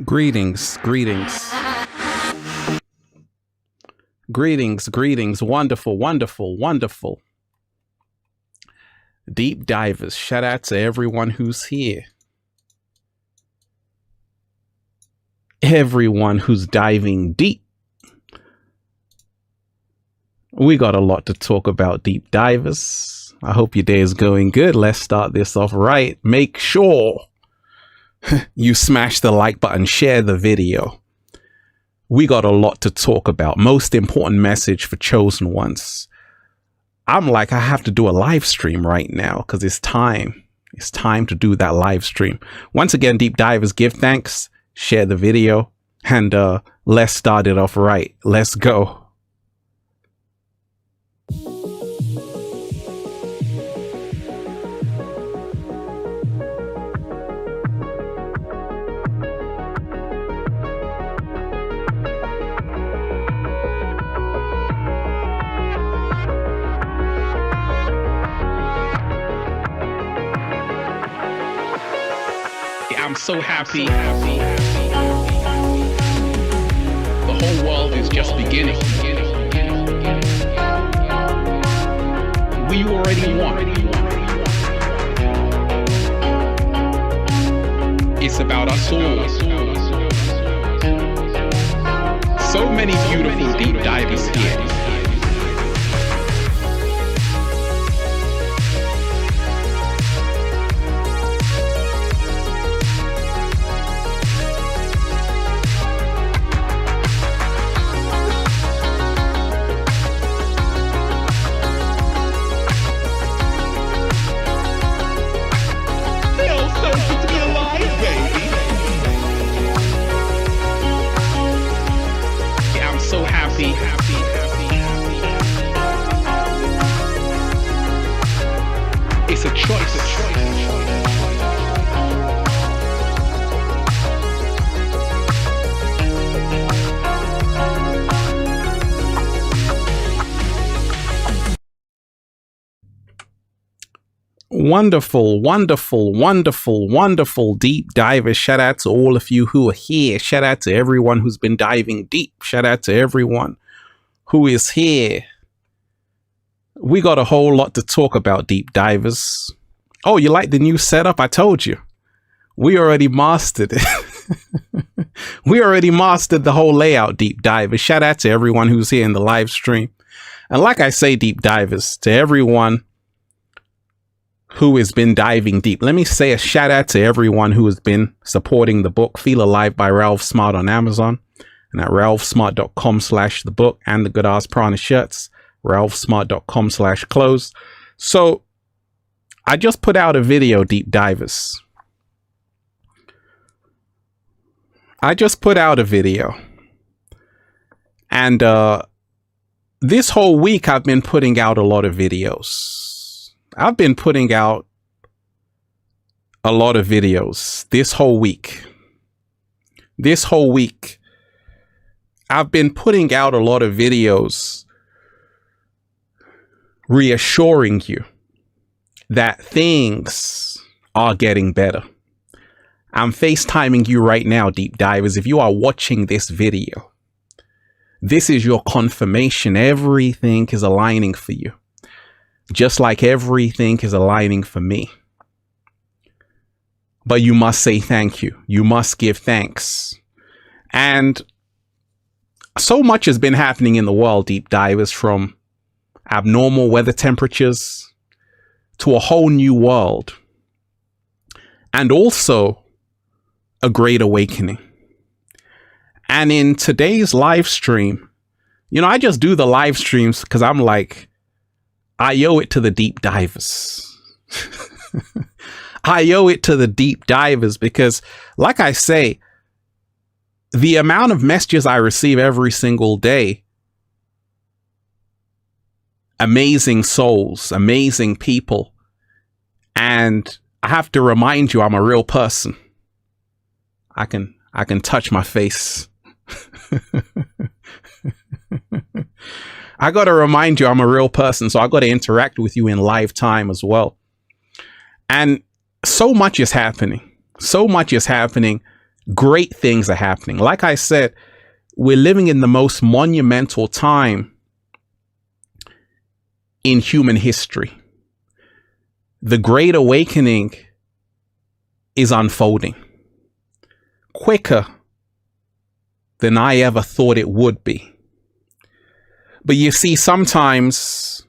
Greetings, greetings. Greetings, greetings. Wonderful, wonderful, wonderful. Deep divers, shout out to everyone who's here. Everyone who's diving deep. We got a lot to talk about, deep divers. I hope your day is going good. Let's start this off right. Make sure you smash the like button, share the video. We got a lot to talk about. Most important message for chosen ones. I'm like, I have to do a live stream right now because it's time. It's time to do that live stream. Once again, deep divers, give thanks, share the video, and let's start it off right. Let's go. I'm so happy. The whole world is just beginning. We already won. It's about us all. So many beautiful deep divers here. It's a choice. Wonderful, wonderful, wonderful, wonderful deep divers. Shout out to all of you who are here. Shout out to everyone who's been diving deep. Shout out to everyone who is here. We got a whole lot to talk about, deep divers. Oh, you like the new setup? I told you. We already mastered it. We already mastered the whole layout, deep divers. Shout out to everyone who's here in the live stream. And like I say, deep divers, to everyone who has been diving deep, let me say a shout out to everyone who has been supporting the book Feel Alive by Ralph Smart on Amazon and at ralphsmart.com/the book and the Good Ass Prana shirts. ralphsmart.com/clothes. So I just put out a video, deep divers. I just put out a video. And this whole week I've been putting out a lot of videos. I've been putting out a lot of videos this whole week. This whole week I've been putting out a lot of videos reassuring you that things are getting better. I'm FaceTiming you right now, deep divers. If you are watching this video, this is your confirmation. Everything is aligning for you, just like everything is aligning for me. But you must say thank you. You must give thanks. And so much has been happening in the world, deep divers, from abnormal weather temperatures to a whole new world, and also a great awakening. And in today's live stream, you know, I just do the live streams because I'm like, I owe it to the deep divers. I owe it to the deep divers because, like I say, the amount of messages I receive every single day, amazing souls, amazing people. And I have to remind you, I'm a real person. I can touch my face. I got to remind you, I'm a real person. So I got to interact with you in live time as well. And so much is happening. So much is happening Great things are happening. Like I said, we're living in the most monumental time in human history. The Great Awakening is unfolding quicker than I ever thought it would be. But you see, sometimes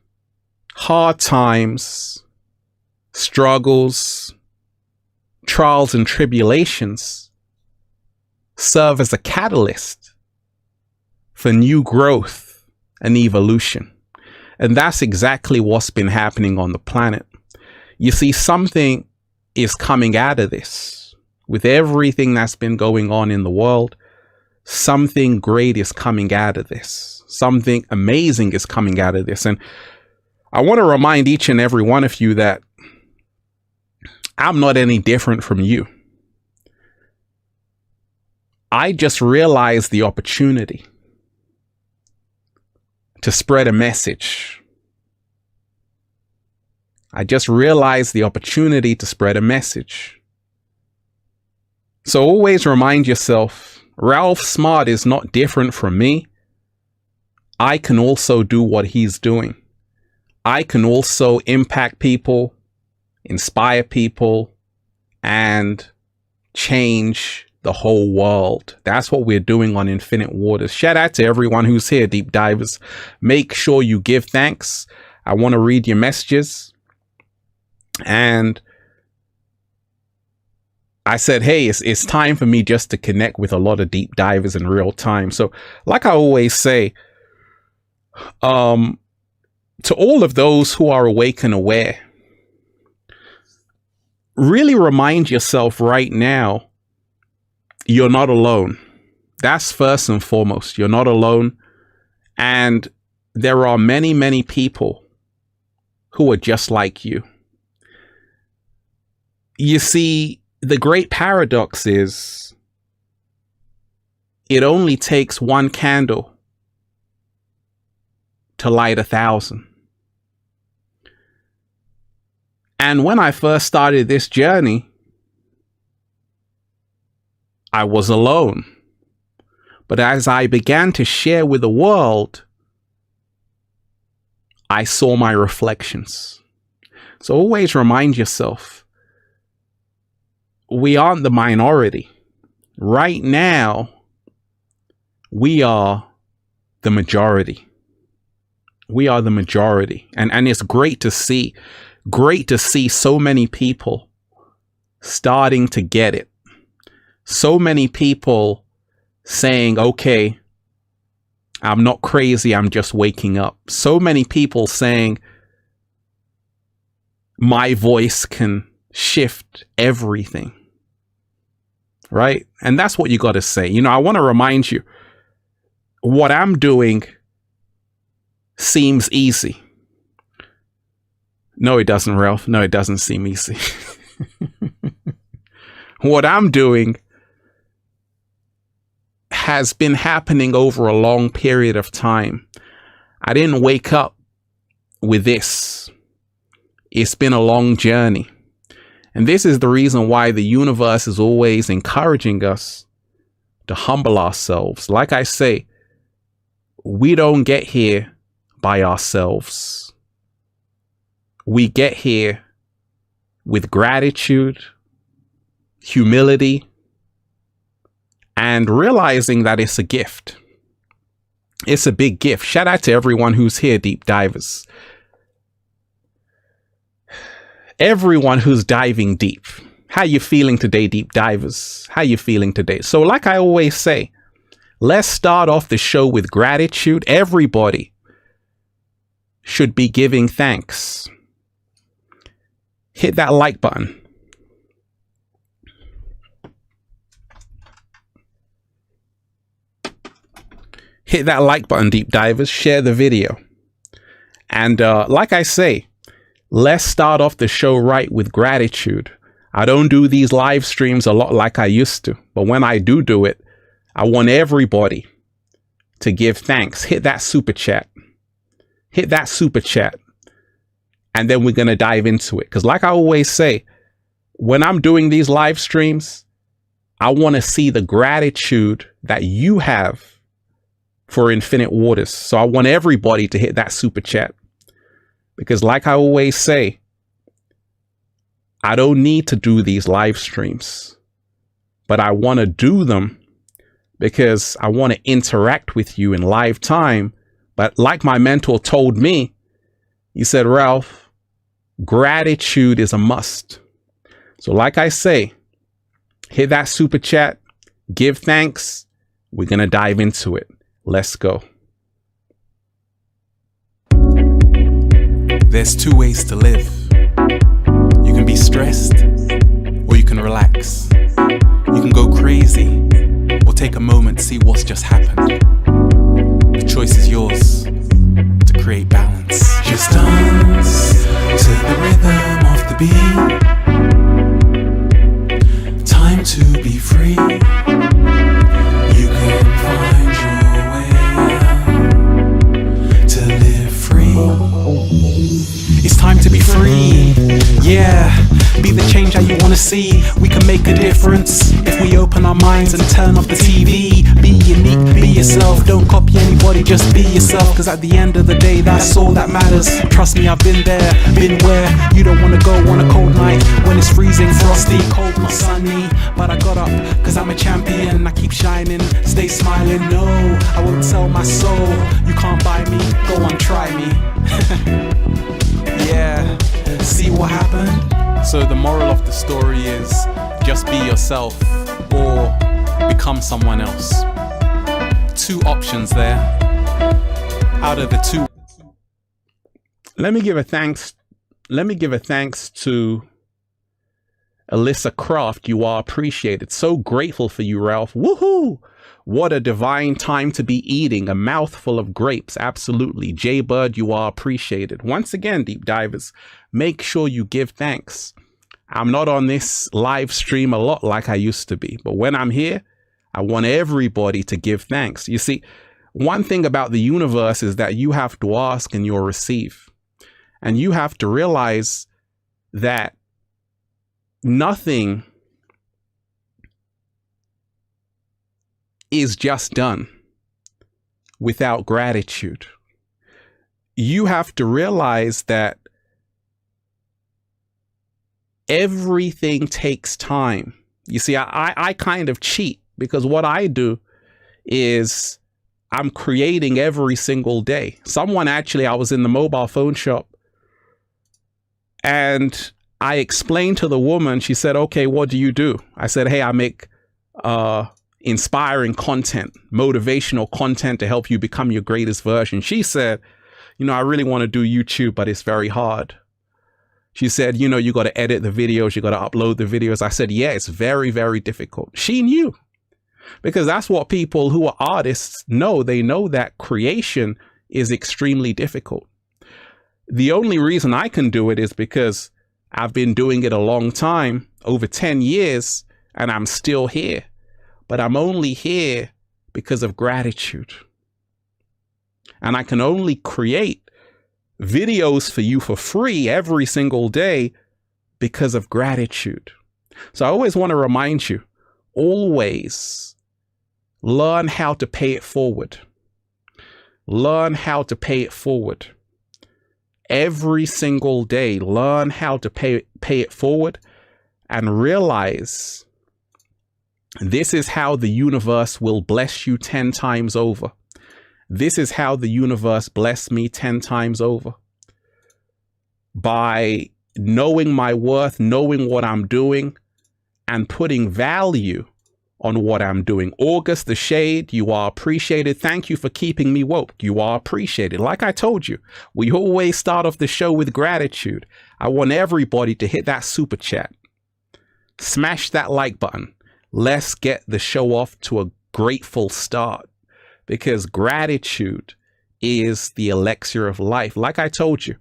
hard times, struggles, trials and tribulations serve as a catalyst for new growth and evolution. And that's exactly what's been happening on the planet. You see, something is coming out of this. With everything that's been going on in the world, something great is coming out of this. Something amazing is coming out of this. And I want to remind each and every one of you that I'm not any different from you. I just realized the opportunity to spread a message. I just realized the opportunity to spread a message. So always remind yourself, Ralph Smart is not different from me. I can also do what he's doing. I can also impact people, inspire people, and change the whole world. That's what we're doing on Infinite Waters. Shout out to everyone who's here, deep divers. Make sure you give thanks. I want to read your messages. And I said, hey, it's time for me just to connect with a lot of deep divers in real time. So like I always say, to all of those who are awake and aware, really remind yourself right now, you're not alone. That's first and foremost. You're not alone. And there are many, many people who are just like you. You see, the great paradox is it only takes one candle to light 1,000. And when I first started this journey, I was alone. But as I began to share with the world, I saw my reflections. So always remind yourself, we aren't the minority. Right now, we are the majority. We are the majority. And it's great to see so many people starting to get it. So many people saying, okay, I'm not crazy, I'm just waking up. So many people saying, my voice can shift everything. Right? And that's what you got to say. You know, I want to remind you, what I'm doing seems easy. No, it doesn't, Ralph. No, it doesn't seem easy. What I'm doing has been happening over a long period of time. I didn't wake up with this. It's been a long journey. And this is the reason why the universe is always encouraging us to humble ourselves. Like I say, we don't get here by ourselves. We get here with gratitude, humility, and realizing that it's a gift. It's a big gift. Shout out to everyone who's here, deep divers. Everyone who's diving deep. How you feeling today, deep divers? How you feeling today? So like I always say, let's start off the show with gratitude. Everybody should be giving thanks. Hit that like button. Hit that like button, deep divers. Share the video. And like I say, let's start off the show right with gratitude. I don't do these live streams a lot like I used to, but when I do it, I want everybody to give thanks. Hit that super chat. Hit that super chat. And then we're going to dive into it. Because like I always say, when I'm doing these live streams, I want to see the gratitude that you have for Infinite Waters. So I want everybody to hit that super chat, because like I always say, I don't need to do these live streams, but I want to do them because I want to interact with you in live time. But like my mentor told me, he said, Ralph, gratitude is a must. So like I say, hit that super chat, give thanks. We're going to dive into it. Let's go. There's two ways to live. You can be stressed, or you can relax. You can go crazy, or take a moment to see what's just happened. The choice is yours to create balance. Just dance to the rhythm of the beat. Time to be free. You can find your way out to live free. It's time to be free. Yeah, be the change that you want to see. We can make a difference if we open our minds and turn off the TV. Be unique, be yourself. Don't copy anybody, just be yourself. Cause at the end of the day, that's all that matters. Trust me, I've been there, been where you don't want to go on a cold night when it's freezing, frosty, cold, not sunny. But I got up cause I'm a champion. I keep shining, stay smiling. No, I won't sell my soul. You can't buy me, go on, try me. Yeah, see what happened? So the moral of the story is just be yourself or become someone else. Two options there. Out of the two. Let me give a thanks to Alyssa Croft. You are appreciated. So grateful for you, Ralph. Woohoo! What a divine time to be eating a mouthful of grapes. Absolutely. Jay Bird, you are appreciated. Once again, deep divers, make sure you give thanks. I'm not on this live stream a lot like I used to be, but when I'm here, I want everybody to give thanks. You see, one thing about the universe is that you have to ask and you'll receive. And you have to realize that nothing is just done without gratitude. You have to realize that everything takes time. You see, I kind of cheat because what I do is I'm creating every single day. I was in the mobile phone shop and I explained to the woman, she said, okay, what do you do? I said, hey, I make inspiring content, motivational content to help you become your greatest version. She said, I really want to do YouTube, but it's very hard. She said, you got to edit the videos, you got to upload the videos. I said, yeah, it's very, very difficult. She knew, because that's what people who are artists know. They know that creation is extremely difficult. The only reason I can do it is because I've been doing it a long time, over 10 years, and I'm still here. But I'm only here because of gratitude. And I can only create videos for you for free every single day because of gratitude. So I always want to remind you, always learn how to pay it forward. Learn how to pay it forward. Every single day, learn how to pay it forward and realize this is how the universe will bless you 10 times over. This is how the universe blessed me 10 times over. By knowing my worth, knowing what I'm doing, and putting value on what I'm doing. August the Shade, you are appreciated. Thank you for keeping me woke. You are appreciated. Like I told you, we always start off the show with gratitude. I want everybody to hit that super chat. Smash that like button. Let's get the show off to a grateful start, because gratitude is the elixir of life. Like I told you,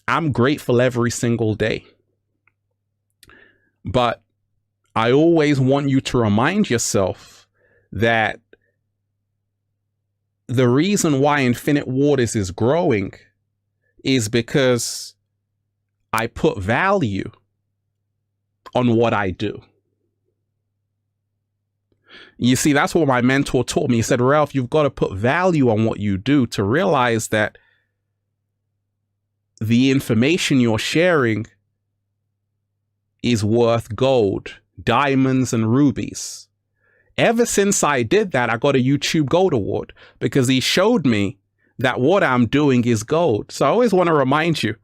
I'm grateful every single day. But I always want you to remind yourself that the reason why Infinite Waters is growing is because I put value on what I do. You see, that's what my mentor taught me. He said, Ralph, you've got to put value on what you do to realize that the information you're sharing is worth gold, diamonds, and rubies. Ever since I did that, I got a YouTube Gold Award because he showed me that what I'm doing is gold. So I always want to remind you,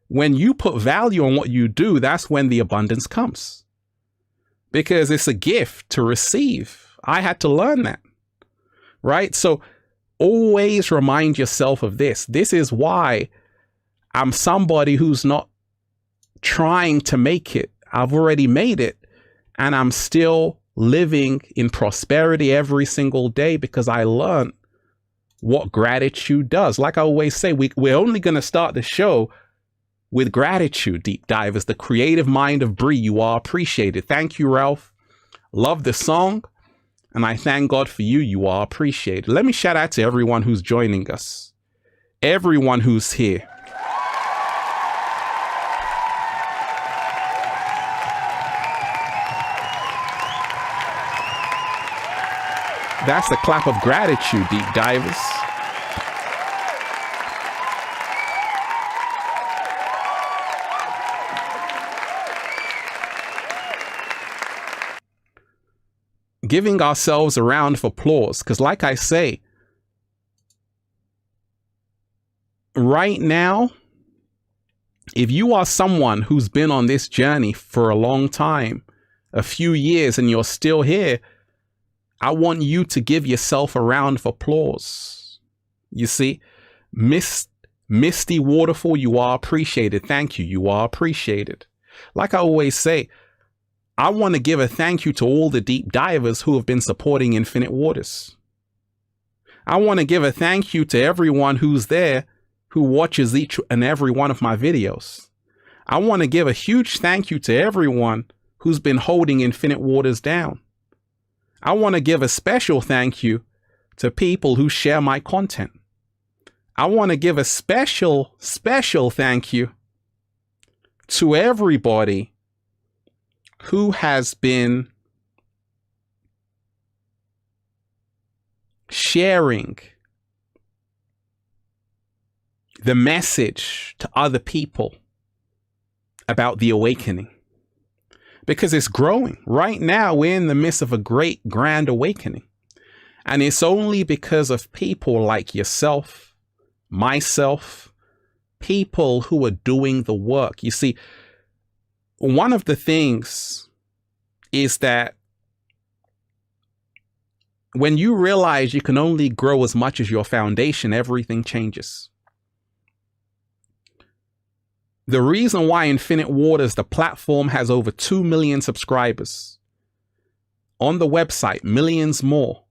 when you put value on what you do, that's when the abundance comes. Because it's a gift to receive. I had to learn that, right? So always remind yourself of this. This is why I'm somebody who's not trying to make it. I've already made it, and I'm still living in prosperity every single day because I learned what gratitude does. Like I always say, we're only going to start the show with gratitude, deep divers. The creative mind of Bree, you are appreciated. Thank you, Ralph. Love the song. And I thank God for you. You are appreciated. Let me shout out to everyone who's joining us. Everyone who's here. That's a clap of gratitude, deep divers. Giving ourselves a round of applause, because like I say, right now, if you are someone who's been on this journey for a long time, a few years, and you're still here, I want you to give yourself a round of applause. You see, Misty Waterfall, you are appreciated. Thank you. You are appreciated. Like I always say, I want to give a thank you to all the deep divers who have been supporting Infinite Waters. I want to give a thank you to everyone who's there who watches each and every one of my videos. I want to give a huge thank you to everyone who's been holding Infinite Waters down. I want to give a special thank you to people who share my content. I want to give a special thank you to everybody who has been sharing the message to other people about the awakening. Because it's growing. Right now, we're in the midst of a great grand awakening. And it's only because of people like yourself, myself, people who are doing the work. You see, one of the things is that when you realize you can only grow as much as your foundation, everything changes. The reason why Infinite Waters, the platform, has over 2 million subscribers on the website, millions more,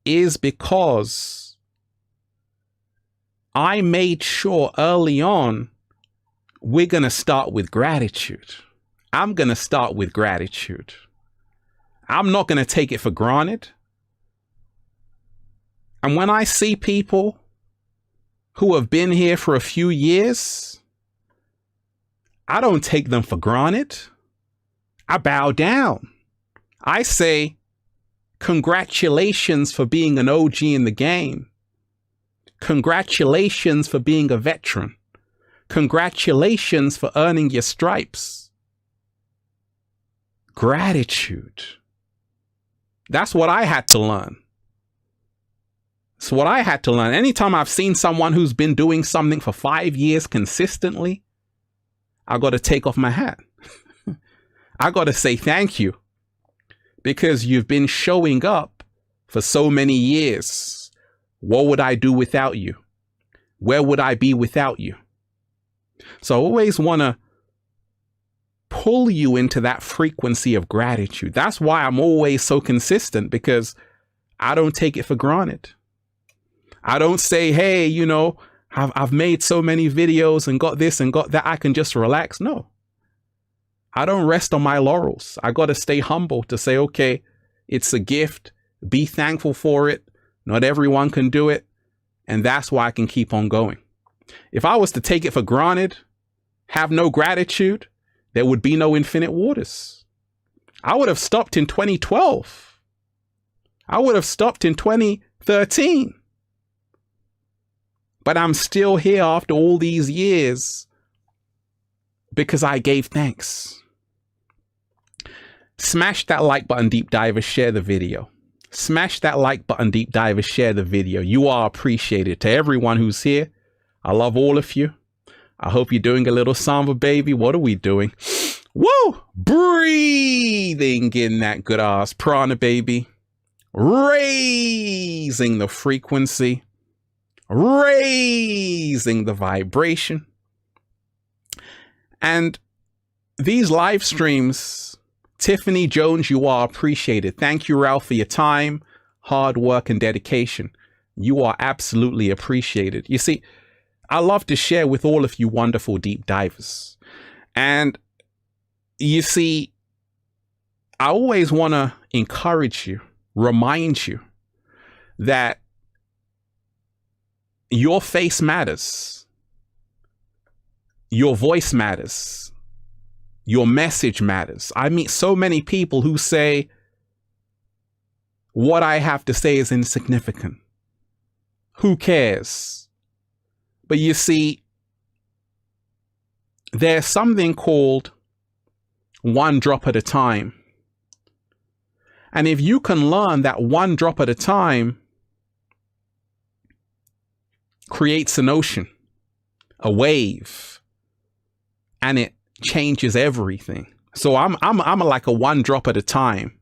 is because I made sure early on we're going to start with gratitude. I'm going to start with gratitude. I'm not going to take it for granted. And when I see people who have been here for a few years, I don't take them for granted. I bow down. I say, congratulations for being an OG in the game. Congratulations for being a veteran. Congratulations for earning your stripes. Gratitude. That's what I had to learn. It's what I had to learn. Anytime I've seen someone who's been doing something for 5 years consistently, I got to take off my hat. I got to say thank you, because you've been showing up for so many years. What would I do without you? Where would I be without you? So I always want to pull you into that frequency of gratitude. That's why I'm always so consistent, because I don't take it for granted. I don't say, hey, you know, I've made so many videos and got this and got that, I can just relax. No, I don't rest on my laurels. I got to stay humble to say, okay, it's a gift. Be thankful for it. Not everyone can do it. And that's why I can keep on going. If I was to take it for granted, have no gratitude, there would be no Infinite Waters. I would have stopped in 2012. I would have stopped in 2013. But I'm still here after all these years because I gave thanks. Smash that like button, deep divers, share the video. Smash that like button, deep divers, share the video. You are appreciated. To everyone who's here, I love all of you. I hope you're doing a little samba, baby. What are we doing? Woo! Breathing in that good ass prana, baby. Raising the frequency. Raising the vibration. And these live streams, Tiffany Jones, you are appreciated. Thank you, Ralph, for your time, hard work, and dedication. You are absolutely appreciated. You see, I love to share with all of you wonderful deep divers. And you see, I always want to encourage you, remind you that your face matters. Your voice matters. Your message matters. I meet so many people who say, what I have to say is insignificant. Who cares? But you see, there's something called one drop at a time. And if you can learn that one drop at a time creates an ocean, a wave, and it changes everything. So I'm like a one drop at a time.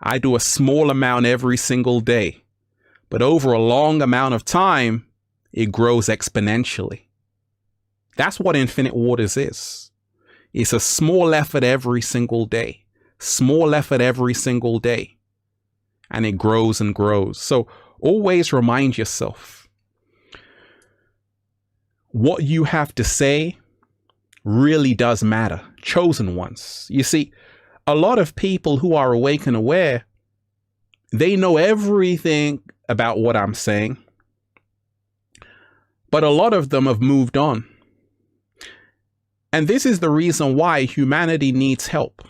I do a small amount every single day, but over a long amount of time, it grows exponentially. That's what Infinite Waters is. It's a small effort every single day, small effort every single day, and it grows and grows. So always remind yourself, what you have to say really does matter. Chosen ones. You see, a lot of people who are awake and aware, they know everything about what I'm saying, but a lot of them have moved on. And this is the reason why humanity needs help,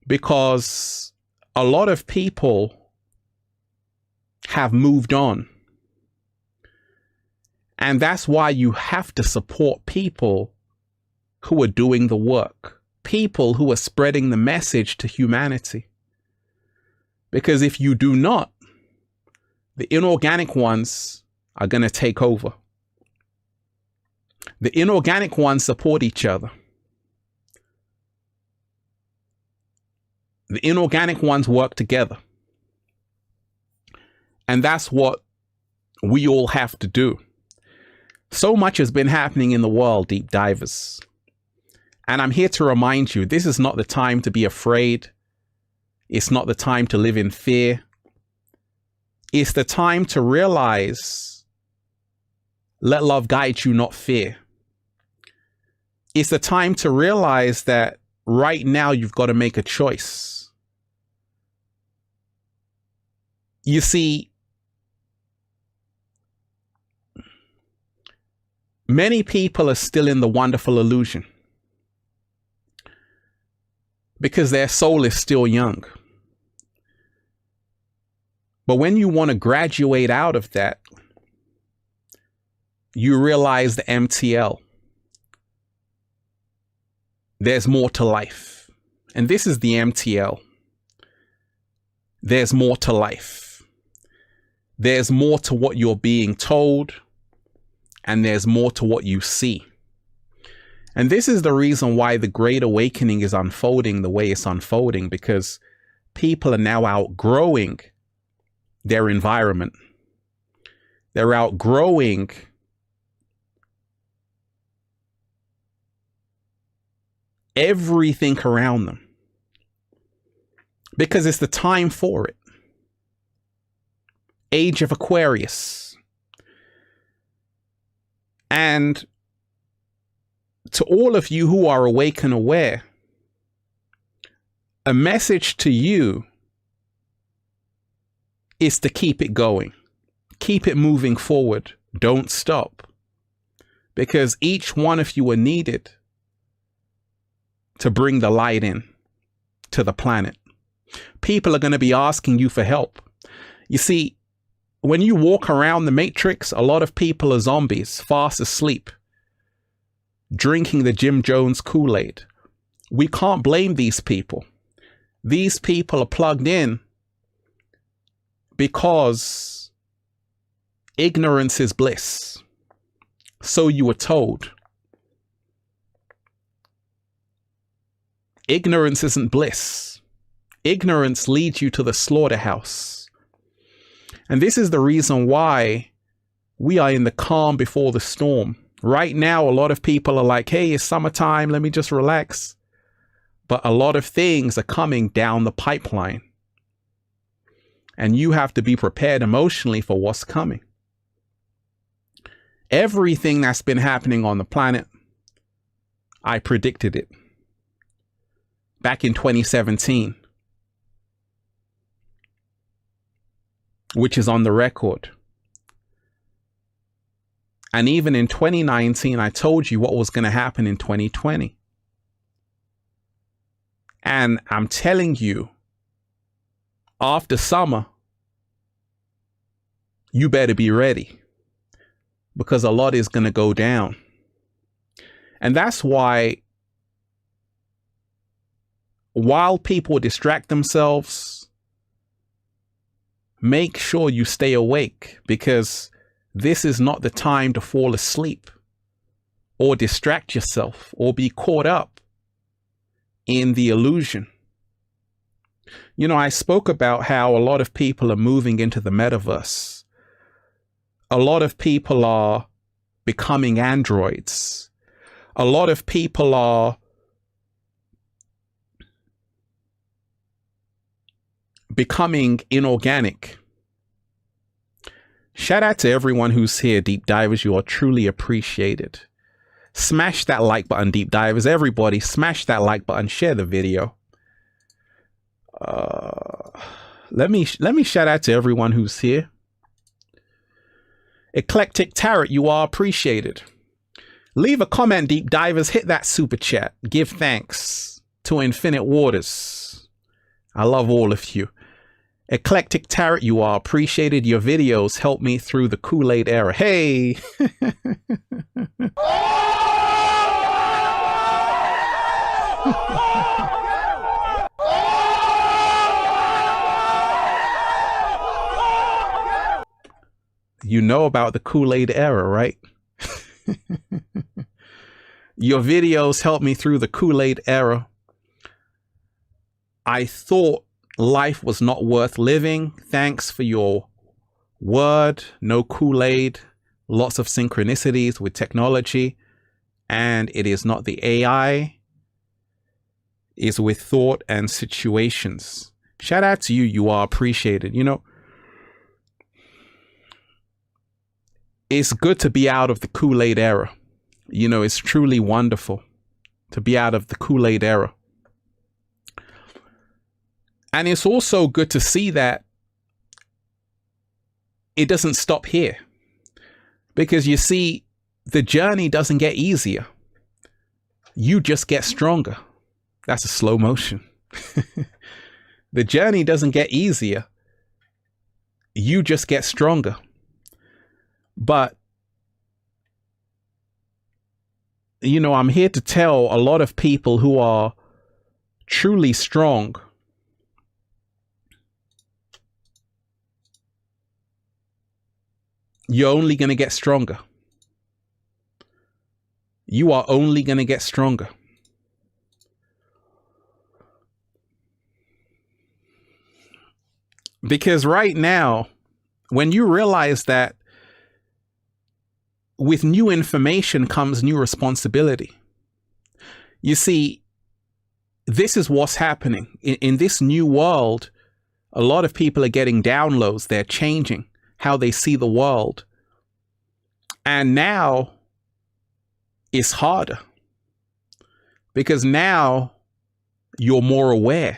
because a lot of people have moved on. And that's why you have to support people who are doing the work, people who are spreading the message to humanity. Because if you do not, the inorganic ones are going to take over. The inorganic ones support each other. The inorganic ones work together. And that's what we all have to do. So much has been happening in the world, deep divers. And I'm here to remind you, this is not the time to be afraid. It's not the time to live in fear. It's the time to realize, let love guide you, not fear. It's the time to realize that right now you've got to make a choice. You see, many people are still in the wonderful illusion because their soul is still young. But when you want to graduate out of that, you realize the MTL. There's more to life. And this is the MTL. There's more to life. There's more to what you're being told. And there's more to what you see. And this is the reason why the Great Awakening is unfolding the way it's unfolding, because people are now outgrowing their environment. They're outgrowing everything around them because it's the time for it. Age of Aquarius. And to all of you who are awake and aware, a message to you is to keep it going. Keep it moving forward. Don't stop. Because each one of you are needed to bring the light in to the planet. People are going to be asking you for help. You see, when you walk around the Matrix, a lot of people are zombies, fast asleep, drinking the Jim Jones Kool-Aid. We can't blame these people. These people are plugged in because ignorance is bliss. So you were told. Ignorance isn't bliss. Ignorance leads you to the slaughterhouse. And this is the reason why we are in the calm before the storm. Right now, a lot of people are like, hey, it's summertime, let me just relax. But a lot of things are coming down the pipeline. And you have to be prepared emotionally for what's coming. Everything that's been happening on the planet, I predicted it. Back in 2017. Which is on the record. And even in 2019, I told you what was going to happen in 2020. And I'm telling you, after summer, you better be ready. Because a lot is going to go down. And that's why, while people distract themselves, make sure you stay awake, because this is not the time to fall asleep or distract yourself or be caught up in the illusion. You know, I spoke about how a lot of people are moving into the metaverse. A lot of people are becoming androids. A lot of people are becoming inorganic. Shout out to everyone who's here, deep divers. You are truly appreciated. Smash that like button, deep divers. Everybody, smash that like button. Share the video. Let me shout out to everyone who's here. Eclectic Tarot, you are appreciated. Leave a comment, deep divers. Hit that super chat. Give thanks to Infinite Waters. I love all of you. Eclectic Tarot, you are appreciated. Your videos help me through the Kool-Aid era. Hey! You know about the Kool-Aid era, right? Your videos help me through the Kool-Aid era. I thought life was not worth living. Thanks for your word. No Kool-Aid. Lots of synchronicities with technology. And it is not the AI. It's with thought and situations. Shout out to you. You are appreciated. You know, it's good to be out of the Kool-Aid era. You know, it's truly wonderful to be out of the Kool-Aid era. And it's also good to see that it doesn't stop here. Because you see, the journey doesn't get easier. You just get stronger. That's a slow motion. The journey doesn't get easier. You just get stronger. But, you know, I'm here to tell a lot of people who are truly strong, you're only going to get stronger. You are only going to get stronger. Because right now, when you realize that with new information comes new responsibility. You see, this is what's happening. In this new world, a lot of people are getting downloads. They're changing how they see the world. And now it's harder. Because now you're more aware.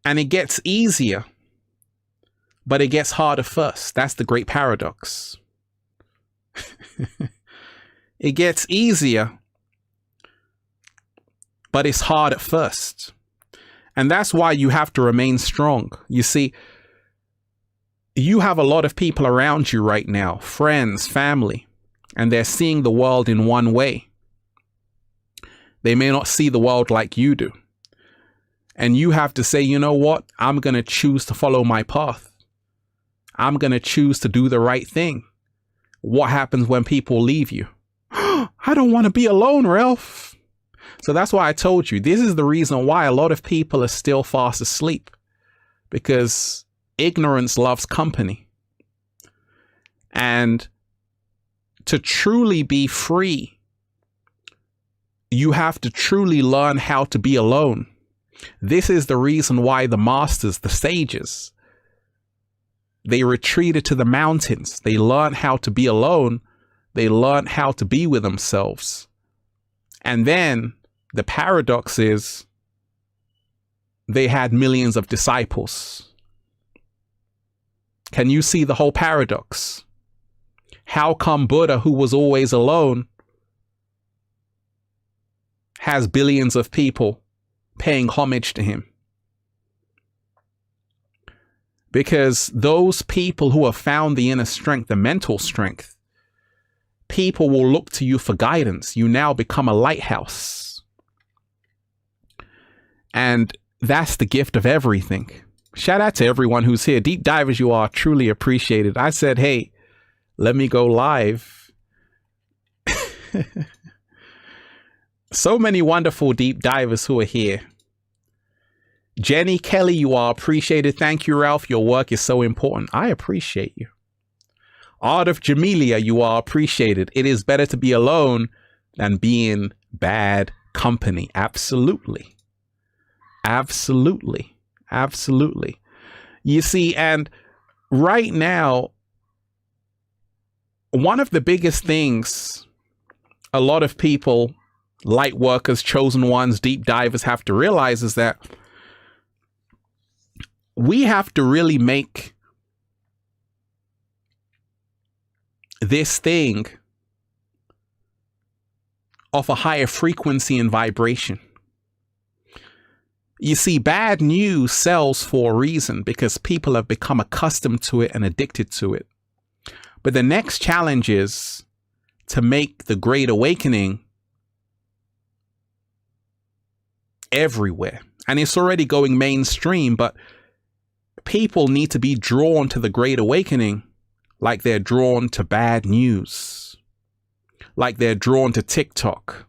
And it gets easier, but it gets harder first. That's the great paradox. It gets easier, but it's hard at first. And that's why you have to remain strong. You see, you have a lot of people around you right now, friends, family, and they're seeing the world in one way. They may not see the world like you do. And you have to say, you know what? I'm going to choose to follow my path. I'm going to choose to do the right thing. What happens when people leave you? I don't want to be alone, Ralph. So that's why I told you, this is the reason why a lot of people are still fast asleep. Because ignorance loves company. And to truly be free, you have to truly learn how to be alone. This is the reason why the masters, the sages, they retreated to the mountains. They learned how to be alone. They learned how to be with themselves. And then the paradox is they had millions of disciples. Can you see the whole paradox? How come Buddha, who was always alone, has billions of people paying homage to him? Because those people who have found the inner strength, the mental strength, people will look to you for guidance. You now become a lighthouse. And that's the gift of everything. Shout out to everyone who's here. Deep divers, you are truly appreciated. I said, hey, let me go live. So many wonderful deep divers who are here. Jenny Kelly, you are appreciated. Thank you, Ralph. Your work is so important. I appreciate you. Art of Jamelia, you are appreciated. It is better to be alone than be in bad company. Absolutely. Absolutely. Absolutely. You see, and right now, one of the biggest things a lot of people, light workers, chosen ones, deep divers have to realize is that we have to really make this thing of a higher frequency and vibration. You see, bad news sells for a reason because people have become accustomed to it and addicted to it. But the next challenge is to make the Great Awakening everywhere. And it's already going mainstream, but people need to be drawn to the Great Awakening like they're drawn to bad news, like they're drawn to TikTok.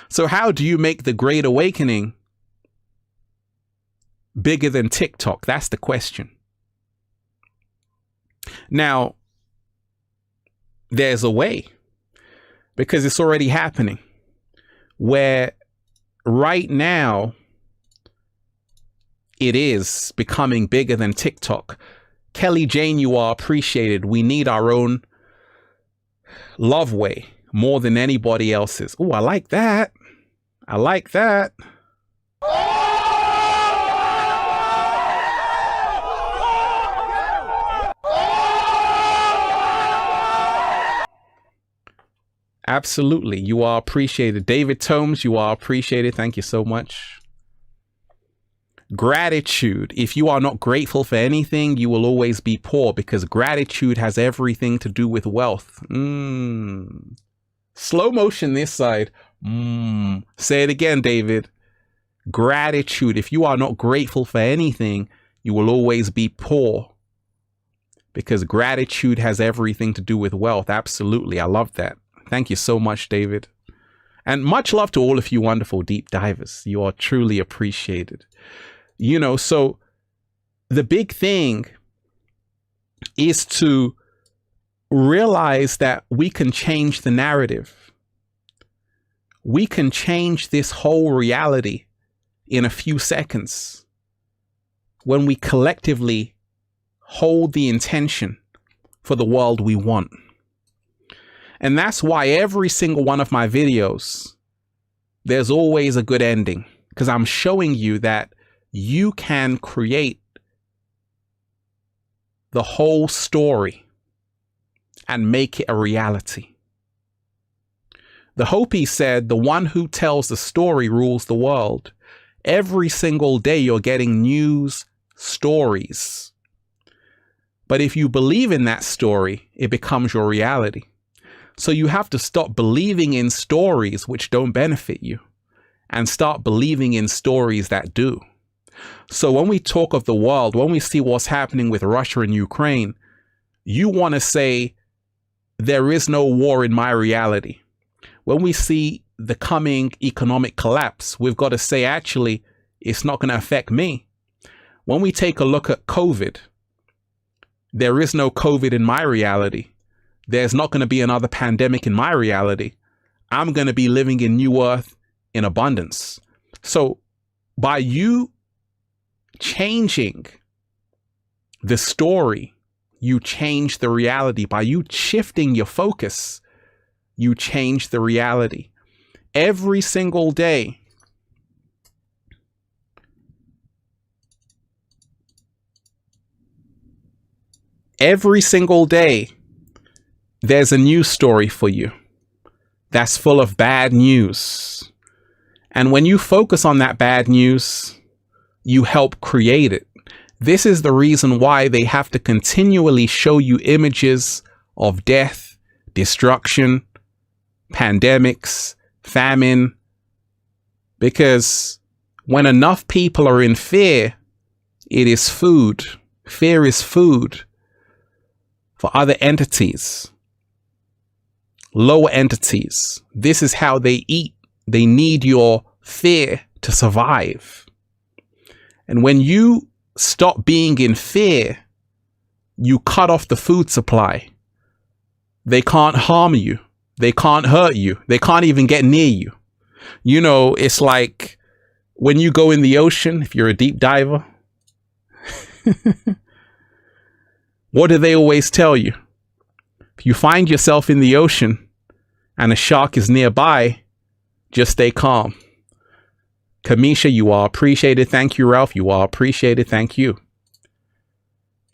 So how do you make the Great Awakening bigger than TikTok? That's the question. Now, there's a way, because it's already happening, where right now it is becoming bigger than TikTok. Kelly Jane, you are appreciated. We need our own love way more than anybody else's. Oh, I like that. I like that. Absolutely. You are appreciated. David Tomes, you are appreciated. Thank you so much. Gratitude. If you are not grateful for anything, you will always be poor, because gratitude has everything to do with wealth. Slow motion this side. Say it again, David. Gratitude. If you are not grateful for anything, you will always be poor, because gratitude has everything to do with wealth. Absolutely. I love that. Thank you so much, David. And much love to all of you wonderful deep divers. You are truly appreciated. You know, so the big thing is to realize that we can change the narrative. We can change this whole reality in a few seconds when we collectively hold the intention for the world we want. And that's why every single one of my videos, there's always a good ending, because I'm showing you that you can create the whole story and make it a reality. The Hopi said, the one who tells the story rules the world. Every single day you're getting news stories. But if you believe in that story, it becomes your reality. So you have to stop believing in stories which don't benefit you and start believing in stories that do. So when we talk of the world, when we see what's happening with Russia and Ukraine, you want to say, there is no war in my reality. When we see the coming economic collapse, we've got to say, actually, it's not going to affect me. When we take a look at COVID, there is no COVID in my reality. There's not going to be another pandemic in my reality. I'm going to be living in New Earth in abundance. So by you changing the story, you change the reality. By you shifting your focus, you change the reality. Every single day, there's a news story for you that's full of bad news. And when you focus on that bad news, you help create it. This is the reason why they have to continually show you images of death, destruction, pandemics, famine. Because when enough people are in fear, it is food. Fear is food for other entities, lower entities. This is how they eat. They need your fear to survive. And when you stop being in fear, you cut off the food supply. They can't harm you. They can't hurt you. They can't even get near you. You know, it's like when you go in the ocean, if you're a deep diver, what do they always tell you? If you find yourself in the ocean and a shark is nearby, just stay calm. Kamisha, you are appreciated. Thank you, Ralph. You are appreciated. Thank you.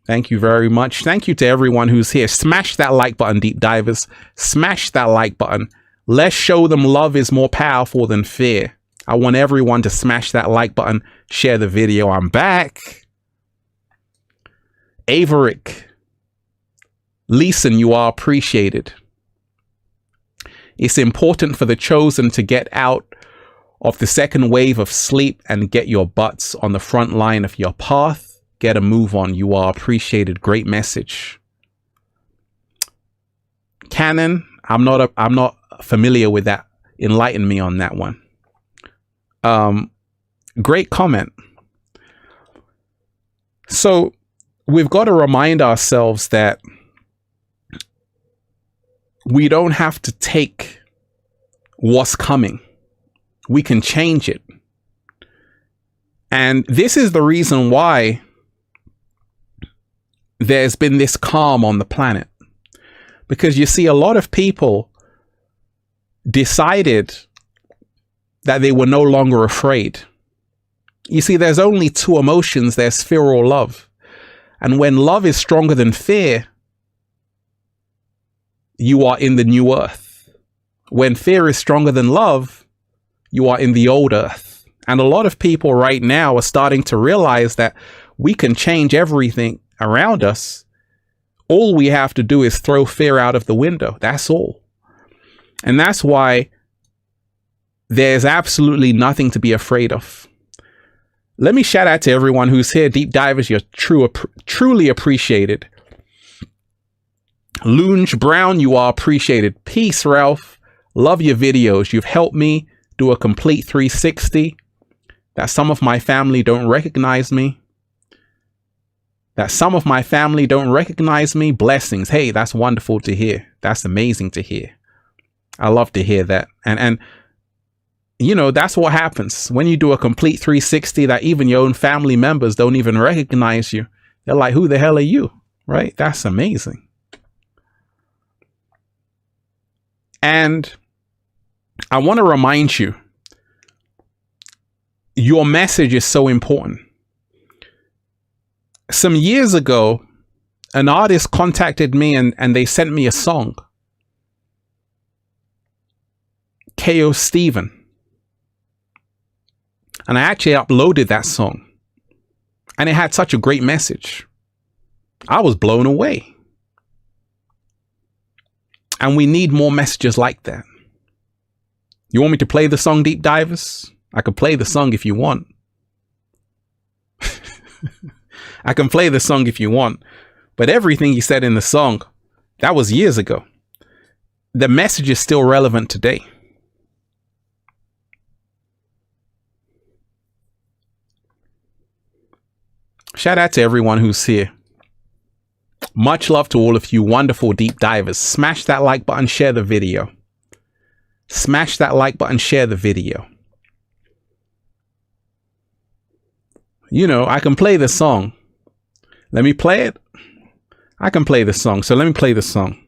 Thank you very much. Thank you to everyone who's here. Smash that like button, deep divers. Smash that like button. Let's show them love is more powerful than fear. I want everyone to smash that like button. Share the video. I'm back. Averick. Leeson, you are appreciated. It's important for the chosen to get out of the second wave of sleep and get your butts on the front line of your path. Get a move on. You are appreciated. Great message. Canon, I'm not familiar with that. Enlighten me on that one. Great comment. So we've got to remind ourselves that we don't have to take what's coming. We can change it. And this is the reason why there's been this calm on the planet. Because you see, a lot of people decided that they were no longer afraid. You see, there's only two emotions. There's fear or love. And when love is stronger than fear, you are in the new earth. When fear is stronger than love, you are in the old earth. And a lot of people right now are starting to realize that we can change everything around us. All we have to do is throw fear out of the window. That's all. And that's why there's absolutely nothing to be afraid of. Let me shout out to everyone who's here. Deep divers, you're truly appreciated. Lounge Brown, you are appreciated. Peace, Ralph. Love your videos. You've helped me do a complete 360. That some of my family don't recognize me. Blessings. Hey, that's wonderful to hear. That's amazing to hear. I love to hear that. And you know, that's what happens when you do a complete 360, that even your own family members don't even recognize you. They're like, who the hell are you? Right? That's amazing. And I want to remind you, your message is so important. Some years ago, an artist contacted me and they sent me a song. K.O. Stephen. And I actually uploaded that song. And it had such a great message. I was blown away. And we need more messages like that. You want me to play the song, Deep Divers? I can play the song if you want. I can play the song if you want. But everything he said in the song, that was years ago. The message is still relevant today. Shout out to everyone who's here. Much love to all of you wonderful deep divers. Smash that like button, share the video. Smash that like button, share the video. You know, I can play the song. Let me play it. I can play the song. So let me play the song.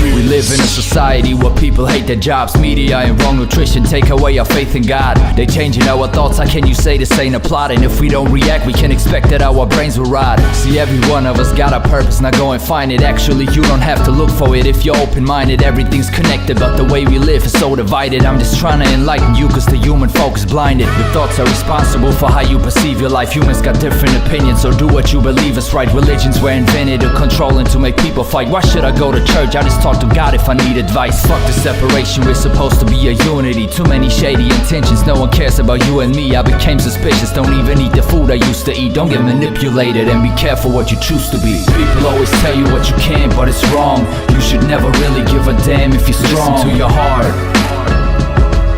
We live in a society where people hate their jobs, media and wrong nutrition take away our faith in God. They changing our thoughts, how can you say this ain't a plot? And if we don't react, we can expect that our brains will rot. See, every one of us got a purpose, now go and find it. Actually, you don't have to look for it if you're open-minded. Everything's connected, but the way we live is so divided. I'm just trying to enlighten you, cause the human folk is blinded. Your thoughts are responsible for how you perceive your life. Humans got different opinions, so do what you believe is right. Religions were invented to control and to make people fight. Why should I go to church? I just talk to God if I need advice. Fuck the separation, we're supposed to be a unity. Too many shady intentions, no one cares about you and me. I became suspicious, don't even eat the food I used to eat. Don't get manipulated and be careful what you choose to be. People always tell you what you can, but it's wrong. You should never really give a damn if you're strong. Listen to your heart.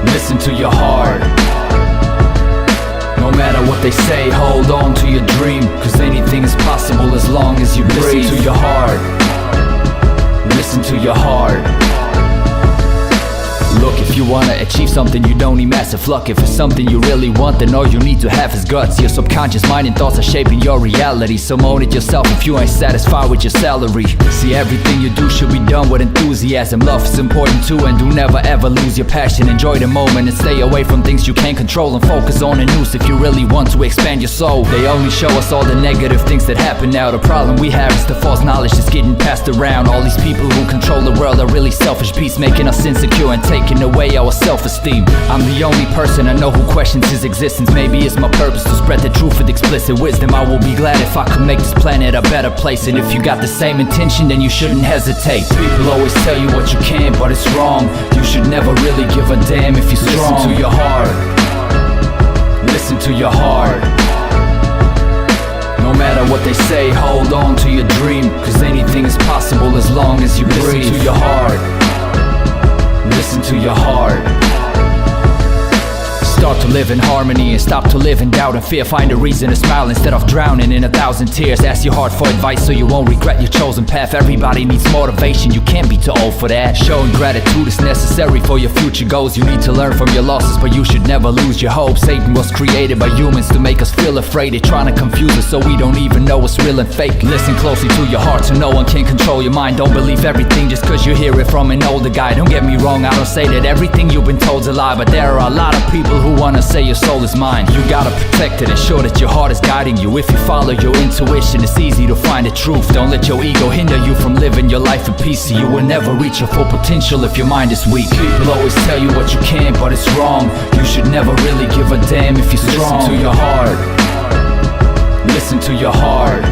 Listen to your heart. No matter what they say, hold on to your dream, cause anything is possible as long as you breathe. Listen to your heart. Listen to your heart. Look, if you wanna achieve something, you don't need massive luck. If it's something you really want, then all you need to have is guts. Your subconscious mind and thoughts are shaping your reality, so own it yourself if you ain't satisfied with your salary. See, everything you do should be done with enthusiasm. Love is important too, and do never ever lose your passion. Enjoy the moment and stay away from things you can't control, and focus on the news if you really want to expand your soul. They only show us all the negative things that happen now. The problem we have is the false knowledge that's getting passed around. All these people who control the world are really selfish beasts, making us insecure and taking away our self-esteem. I'm the only person I know who questions his existence. Maybe it's my purpose to spread the truth with explicit wisdom. I will be glad if I could make this planet a better place. And if you got the same intention, then you shouldn't hesitate. People always tell you what you can, but it's wrong. You should never really give a damn if you're strong. Listen to your heart. Listen to your heart. No matter what they say, hold on to your dream, cause anything is possible as long as you breathe. Listen to your heart. Listen to your heart. Start to live in harmony and stop to live in doubt and fear. Find a reason to smile instead of drowning in 1,000 tears. Ask your heart for advice so you won't regret your chosen path. Everybody needs motivation, you can't be too old for that. Showing gratitude is necessary for your future goals. You need to learn from your losses, but you should never lose your hope. Satan was created by humans to make us feel afraid. They're trying to confuse us so we don't even know what's real and fake. Listen closely to your heart so no one can control your mind. Don't believe everything just cause you hear it from an older guy. Don't get me wrong, I don't say that everything you've been told's a lie, but there are a lot of people who wanna say your soul is mine. You gotta protect it, ensure that your heart is guiding you. If you follow your intuition, it's easy to find the truth. Don't let your ego hinder you from living your life in peace. You will never reach your full potential if your mind is weak. People always tell you what you can, but it's wrong. You should never really give a damn if you're strong. Listen to your heart. Listen to your heart.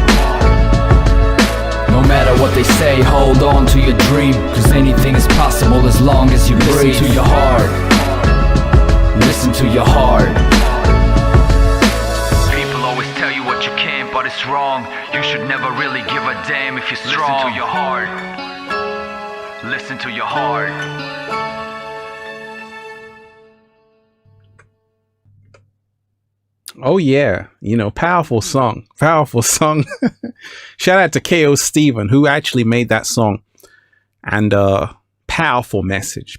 No matter what they say, hold on to your dream, cause anything is possible as long as you breathe. Listen to your heart. Listen to your heart. People always tell you what you can, but it's wrong. You should never really give a damn if you're strong. Listen to your heart. Listen to your heart. Oh yeah, you know, powerful song. Shout out to KO Steven who actually made that song. And powerful message.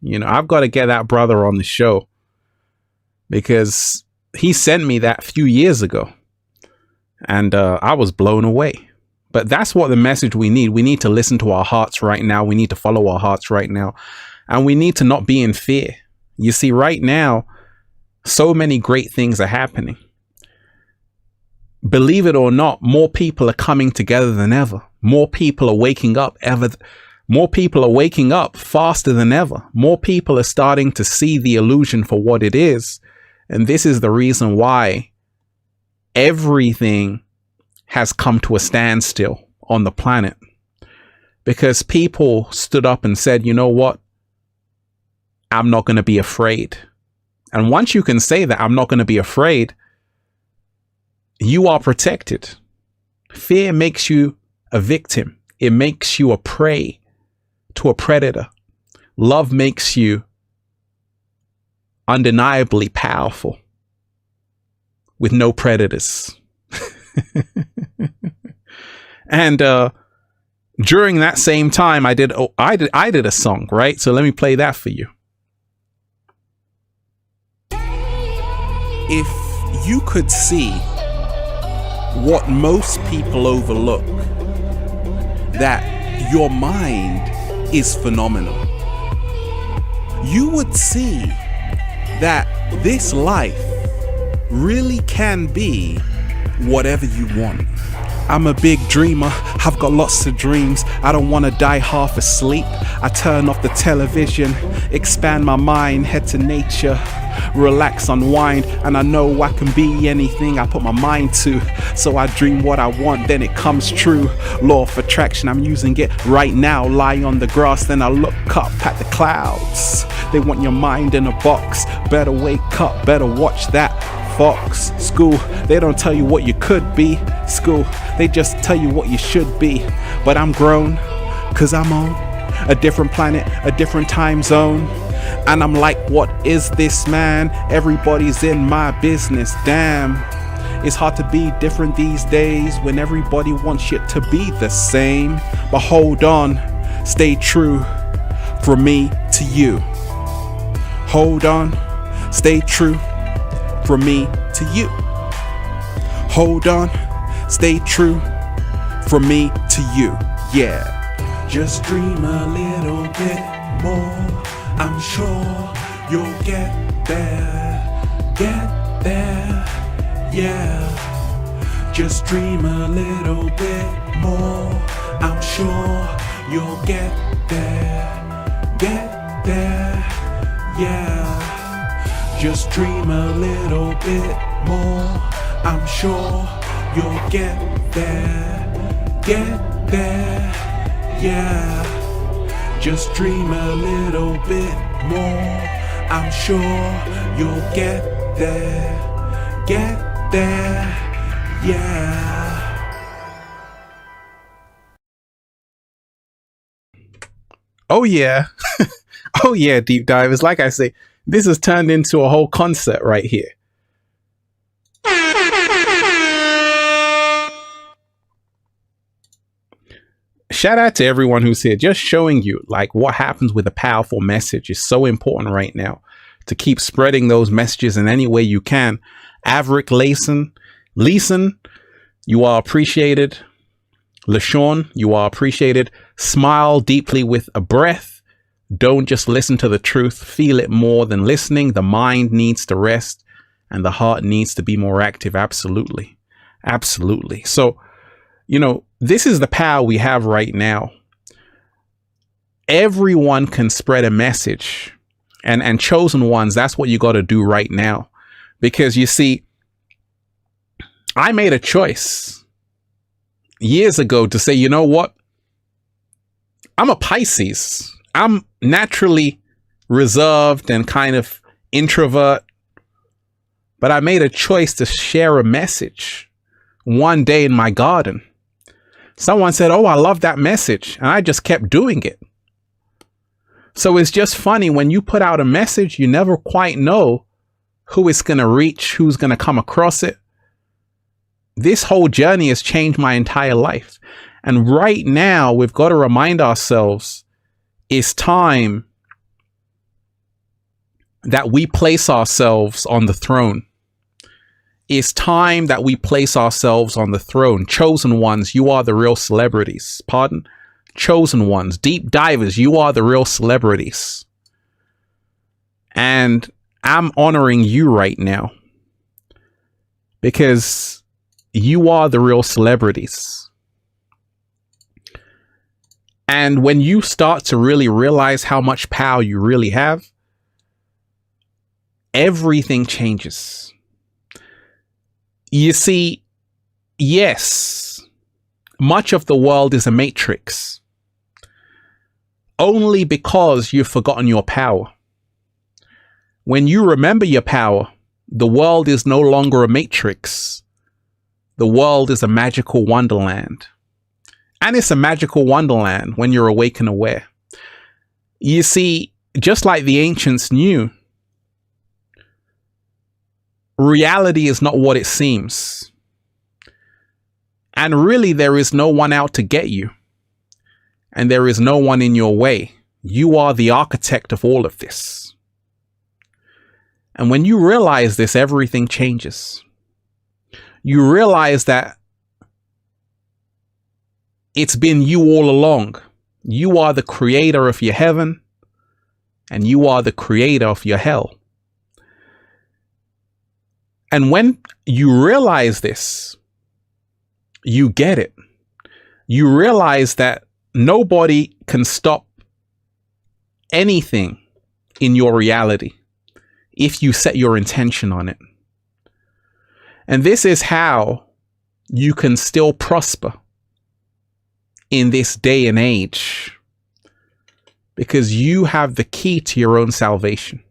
You know, I've got to get that brother on the show because he sent me that a few years ago and I was blown away. But that's what the message we need. We need to listen to our hearts right now. We need to follow our hearts right now. And we need to not be in fear. You see, right now, so many great things are happening. Believe it or not, more people are coming together than ever. More people are waking up More people are waking up faster than ever. More people are starting to see the illusion for what it is. And this is the reason why everything has come to a standstill on the planet. Because people stood up and said, you know what? I'm not going to be afraid. And once you can say that, I'm not going to be afraid, you are protected. Fear makes you a victim. It makes you a prey to a predator. Love makes you undeniably powerful with no predators. And during that same time, I did a song, right? So let me play that for you. If you could see what most people overlook, that your mind is phenomenal, you would see that this life really can be whatever you want. I'm a big dreamer, I've got lots of dreams. I don't want to die half asleep. I turn off the television, expand my mind, head to nature, relax, unwind, and I know I can be anything I put my mind to. So I dream what I want, then it comes true. Law of attraction, I'm using it right now. Lie on the grass, then I look up at the clouds. They want your mind in a box. Better wake up, better watch that Fox. School, they don't tell you what you could be. School, they just tell you what you should be. But I'm grown, cause I'm on a different planet, a different time zone. And I'm like, what is this, man? Everybody's in my business, damn. It's hard to be different these days when everybody wants shit to be the same. But hold on, stay true from me to you. Hold on, stay true from me to you. Hold on, stay true from me to you. Yeah. Just dream a little bit more. I'm sure you'll get there. Get there. Yeah. Just dream a little bit more. I'm sure you'll get there. Get there. Yeah. Just dream a little bit more. I'm sure you'll get there. Get there. Yeah. Just dream a little bit more. I'm sure you'll get there. Get there. Yeah. Oh yeah. Oh yeah, deep divers. Like I say, this has turned into a whole concert right here. Shout out to everyone who's here, just showing you like what happens with a powerful message is so important right now to keep spreading those messages in any way you can. Averick Leeson, you are appreciated. LaShawn, you are appreciated. Smile deeply with a breath. Don't just listen to the truth. Feel it more than listening. The mind needs to rest and the heart needs to be more active. Absolutely. Absolutely. So, you know, this is the power we have right now. Everyone can spread a message, and chosen ones, that's what you got to do right now. Because you see, I made a choice years ago to say, you know what? I'm a Pisces. I'm naturally reserved and kind of introvert, but I made a choice to share a message one day in my garden. Someone said, oh, I love that message. And I just kept doing it. So it's just funny when you put out a message, you never quite know who it's going to reach, who's going to come across it. This whole journey has changed my entire life. And right now, we've got to remind ourselves it's time that we place ourselves on the throne. It's time that we place ourselves on the throne. Chosen ones, you are the real celebrities. Pardon? Chosen ones, deep divers, you are the real celebrities. And I'm honoring you right now because you are the real celebrities. And when you start to really realize how much power you really have, everything changes. You see, yes, much of the world is a matrix, only because you've forgotten your power. When you remember your power, the world is no longer a matrix. The world is a magical wonderland. And it's a magical wonderland when you're awake and aware. You see, just like the ancients knew, reality is not what it seems. And really, there is no one out to get you. And there is no one in your way. You are the architect of all of this. And when you realize this, everything changes. You realize that it's been you all along. You are the creator of your heaven, and you are the creator of your hell. And when you realize this, you get it. You realize that nobody can stop anything in your reality if you set your intention on it. And this is how you can still prosper in this day and age, because you have the key to your own salvation.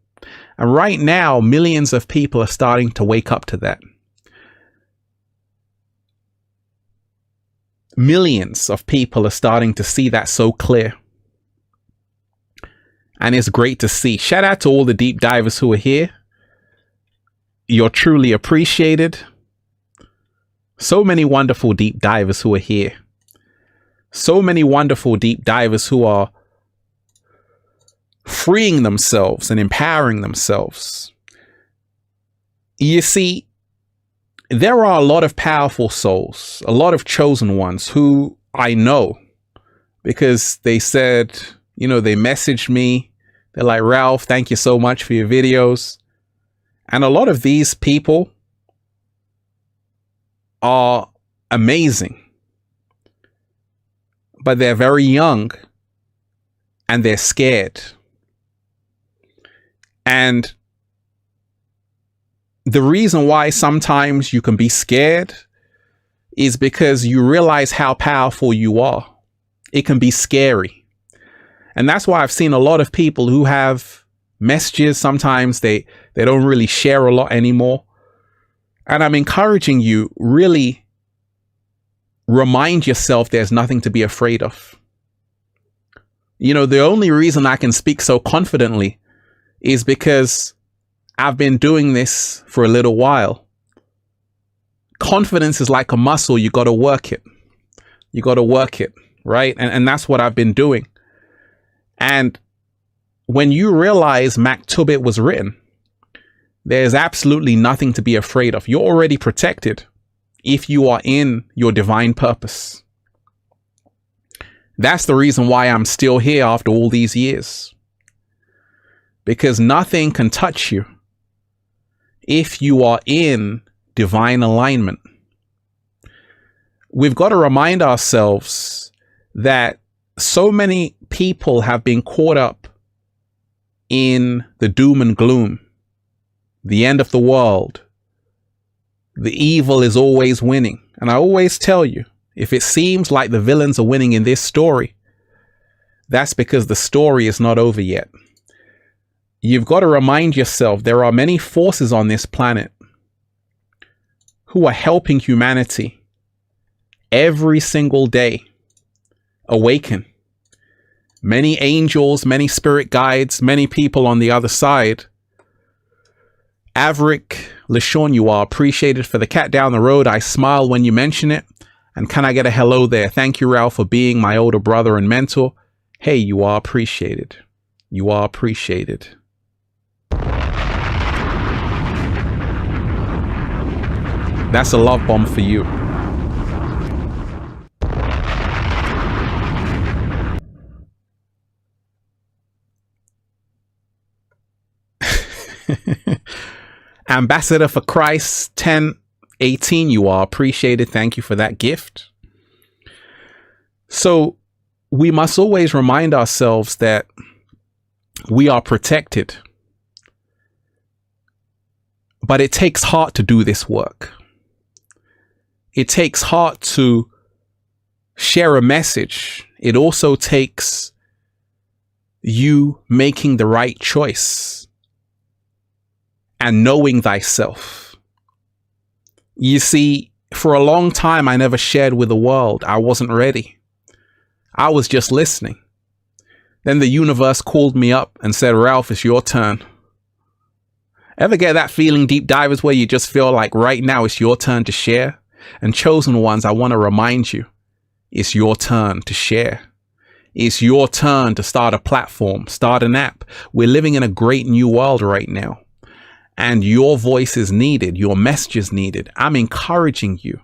And right now, millions of people are starting to wake up to that. Millions of people are starting to see that so clear. And it's great to see. Shout out to all the deep divers who are here. You're truly appreciated. So many wonderful deep divers who are here. So many wonderful deep divers who are freeing themselves and empowering themselves. You see, there are a lot of powerful souls, a lot of chosen ones who I know, because they said, you know, they messaged me. They're like, Ralph, thank you so much for your videos. And a lot of these people are amazing, but they're very young and they're scared. And the reason why sometimes you can be scared is because you realize how powerful you are. It can be scary. And that's why I've seen a lot of people who have messages. Sometimes they don't really share a lot anymore. And I'm encouraging you, really remind yourself there's nothing to be afraid of. You know, the only reason I can speak so confidently is because I've been doing this for a little while. Confidence is like a muscle. You got to work it. You got to work it, right? And that's what I've been doing. And when you realize Maktubit was written, there's absolutely nothing to be afraid of. You're already protected if you are in your divine purpose. That's the reason why I'm still here after all these years. Because nothing can touch you if you are in divine alignment. We've got to remind ourselves that so many people have been caught up in the doom and gloom, the end of the world. The evil is always winning. And I always tell you, if it seems like the villains are winning in this story, that's because the story is not over yet. You've got to remind yourself there are many forces on this planet who are helping humanity every single day awaken. Many angels, many spirit guides, many people on the other side. Averick, LaShawn, you are appreciated. For the cat down the road, I smile when you mention it. And can I get a hello there? Thank you, Ralph, for being my older brother and mentor. Hey, you are appreciated. You are appreciated. That's a love bomb for you. Ambassador for Christ 1018, you are appreciated. Thank you for that gift. So we must always remind ourselves that we are protected. But it takes heart to do this work. It takes heart to share a message. It also takes you making the right choice and knowing thyself. You see, for a long time, I never shared with the world. I wasn't ready. I was just listening. Then the universe called me up and said, Ralph, it's your turn. Ever get that feeling, deep divers, where you just feel like right now it's your turn to share? And chosen ones, I want to remind you, it's your turn to share. It's your turn to start a platform, start an app. We're living in a great new world right now. And your voice is needed. Your message is needed. I'm encouraging you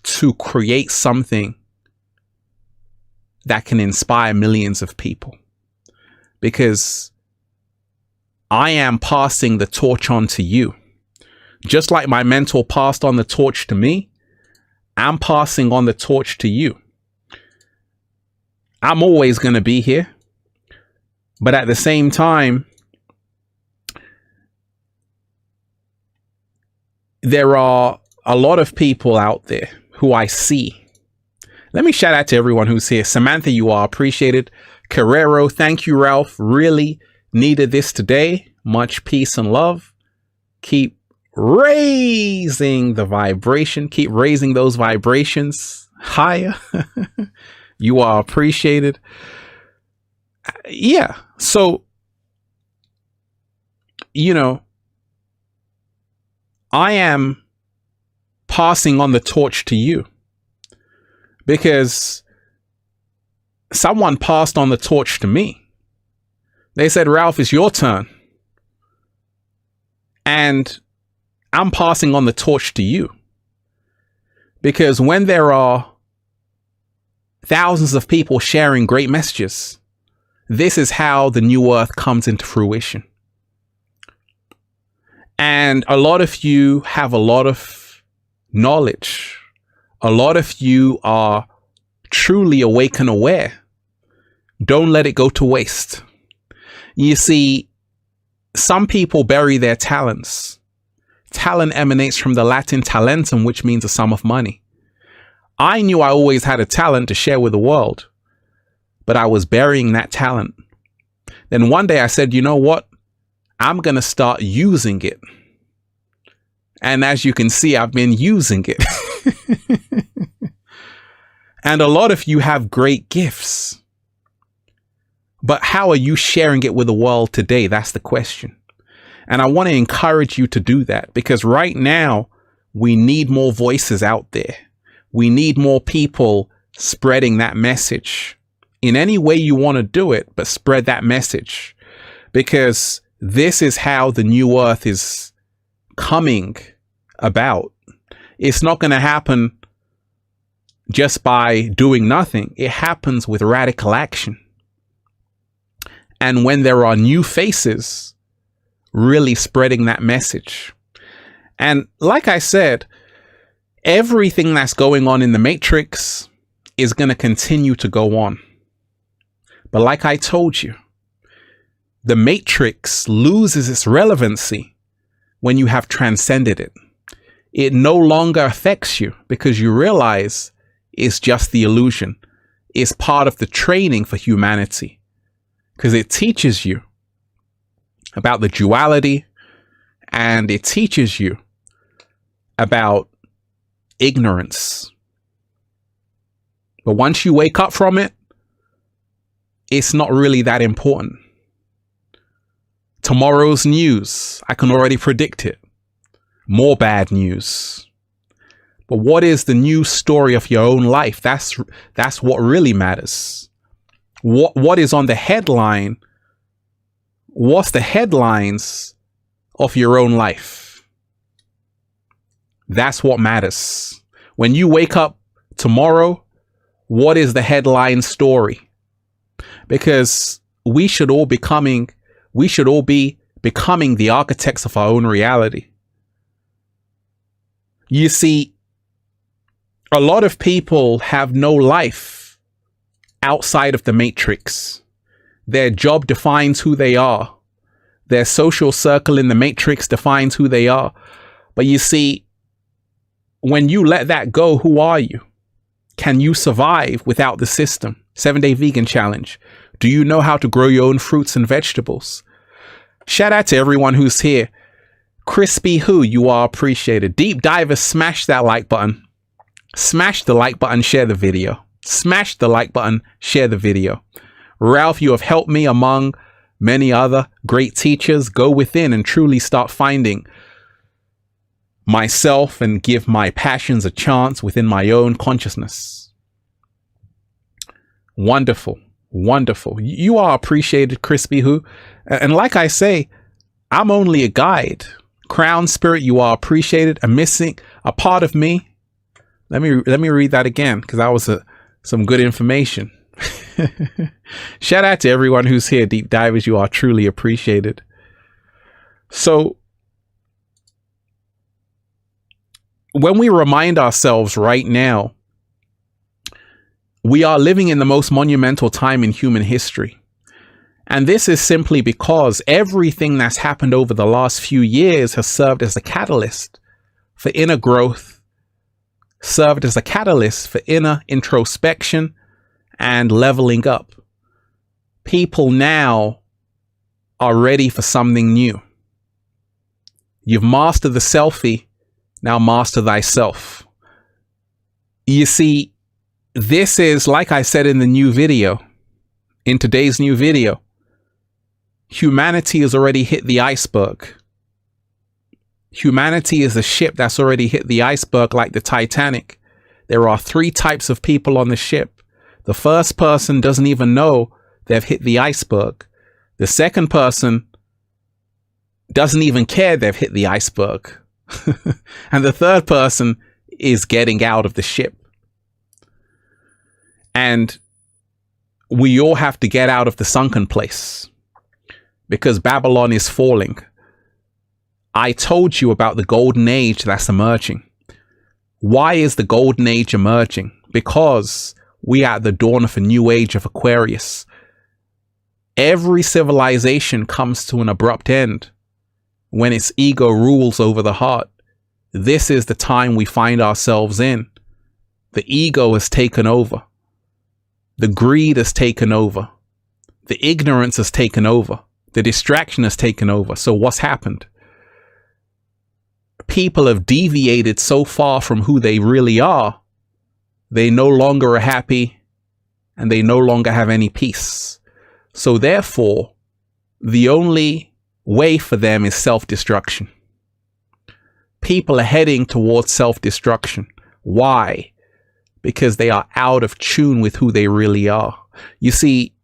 to create something that can inspire millions of people. Because I am passing the torch on to you. Just like my mentor passed on the torch to me, I'm passing on the torch to you. I'm always going to be here. But at the same time, there are a lot of people out there who I see. Let me shout out to everyone who's here. Samantha, you are appreciated. Carrero, thank you, Ralph. Really needed this today. Much peace and love. Keep raising the vibration. Keep raising those vibrations higher. You are appreciated. Yeah. So, you know, I am passing on the torch to you because someone passed on the torch to me. They said, Ralph, it's your turn. And I'm passing on the torch to you because when there are thousands of people sharing great messages, this is how the new earth comes into fruition. And a lot of you have a lot of knowledge. A lot of you are truly awake and aware. Don't let it go to waste. You see, some people bury their talents. Talent emanates from the Latin talentum, which means a sum of money. I knew I always had a talent to share with the world, but I was burying that talent. Then one day I said, you know what? I'm going to start using it. And as you can see, I've been using it. And a lot of you have great gifts. But how are you sharing it with the world today? That's the question. And I want to encourage you to do that because right now we need more voices out there. We need more people spreading that message in any way you want to do it, but spread that message because this is how the new earth is coming about. It's not going to happen just by doing nothing. It happens with radical action. And when there are new faces really spreading that message. And like I said, everything that's going on in the Matrix is going to continue to go on. But like I told you, the Matrix loses its relevancy when you have transcended it. It no longer affects you because you realize it's just the illusion. It's part of the training for humanity because it teaches you about the duality and it teaches you about ignorance. But once you wake up from it, it's not really that important. Tomorrow's news, I can already predict it. More bad news. But what is the news story of your own life? That's what really matters. What is on the headline? What's the headlines of your own life? That's what matters. When you wake up tomorrow, what is the headline story? Because we should all be becoming the architects of our own reality. You see, a lot of people have no life outside of the matrix. Their job defines who they are. Their social circle in the matrix defines who they are. But you see, when you let that go, who are you? Can you survive without the system? 7-Day Vegan Challenge. Do you know how to grow your own fruits and vegetables? Shout out to everyone who's here. Crispy Who, you are appreciated. Deep Divers, smash that like button. Smash the like button, share the video. Smash the like button, share the video. Ralph, you have helped me among many other great teachers go within and truly start finding myself and give my passions a chance within my own consciousness. Wonderful. Wonderful. You are appreciated, Crispy Who. And like I say, I'm only a guide. Crown Spirit, you are appreciated. A part of me. Let me read that again, because that was some good information. Shout out to everyone who's here. Deep Divers, you are truly appreciated. So when we remind ourselves right now, we are living in the most monumental time in human history. And this is simply because everything that's happened over the last few years has served as a catalyst for inner growth, served as a catalyst for inner introspection and leveling up. People now are ready for something new. You've mastered the selfie, now master thyself. You see, this is, like I said in the new video, in today's new video, humanity has already hit the iceberg. Humanity is a ship that's already hit the iceberg like the Titanic. There are 3 types of people on the ship. The first person doesn't even know they've hit the iceberg. The second person doesn't even care they've hit the iceberg. And the third person is getting out of the ship. And we all have to get out of the sunken place because Babylon is falling. I told you about the golden age that's emerging. Why is the golden age emerging? Because we are at the dawn of a new age of Aquarius. Every civilization comes to an abrupt end when its ego rules over the heart. This is the time we find ourselves in. The ego has taken over. The greed has taken over. The ignorance has taken over. The distraction has taken over. So what's happened? People have deviated so far from who they really are. They no longer are happy and they no longer have any peace. So therefore, the only way for them is self-destruction. People are heading towards self-destruction. Why? Because they are out of tune with who they really are. You see,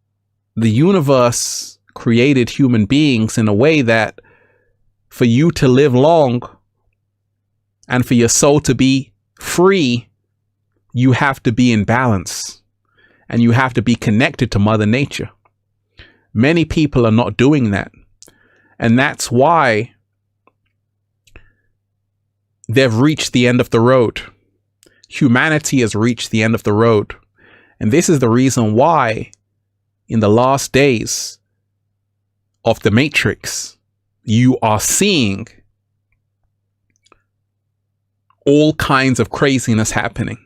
the universe created human beings in a way that for you to live long and for your soul to be free, you have to be in balance and you have to be connected to Mother Nature. Many people are not doing that. And that's why they've reached the end of the road. Humanity has reached the end of the road. And this is the reason why in the last days of the Matrix, you are seeing all kinds of craziness happening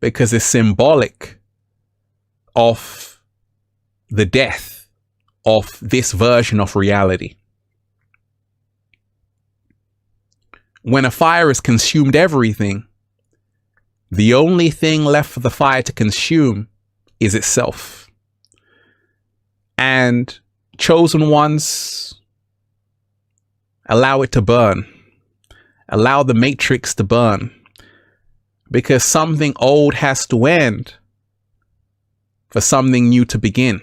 because it's symbolic of the death of this version of reality. When a fire has consumed everything, the only thing left for the fire to consume is itself. And chosen ones, allow it to burn. Allow the matrix to burn. Because something old has to end for something new to begin.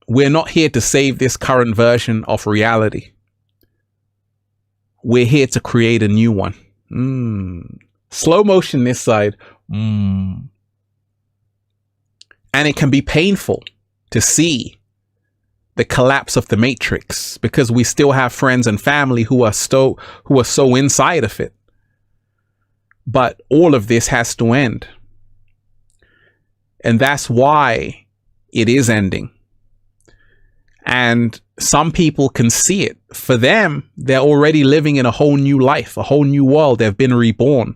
We're not here to save this current version of reality. we're here to create a new one. Slow motion this side. And it can be painful to see the collapse of the matrix, because we still have friends and family who are so inside of it. But all of this has to end. And that's why it is ending. And some people can see it. For them, they're already living in a whole new life, a whole new world. They've been reborn.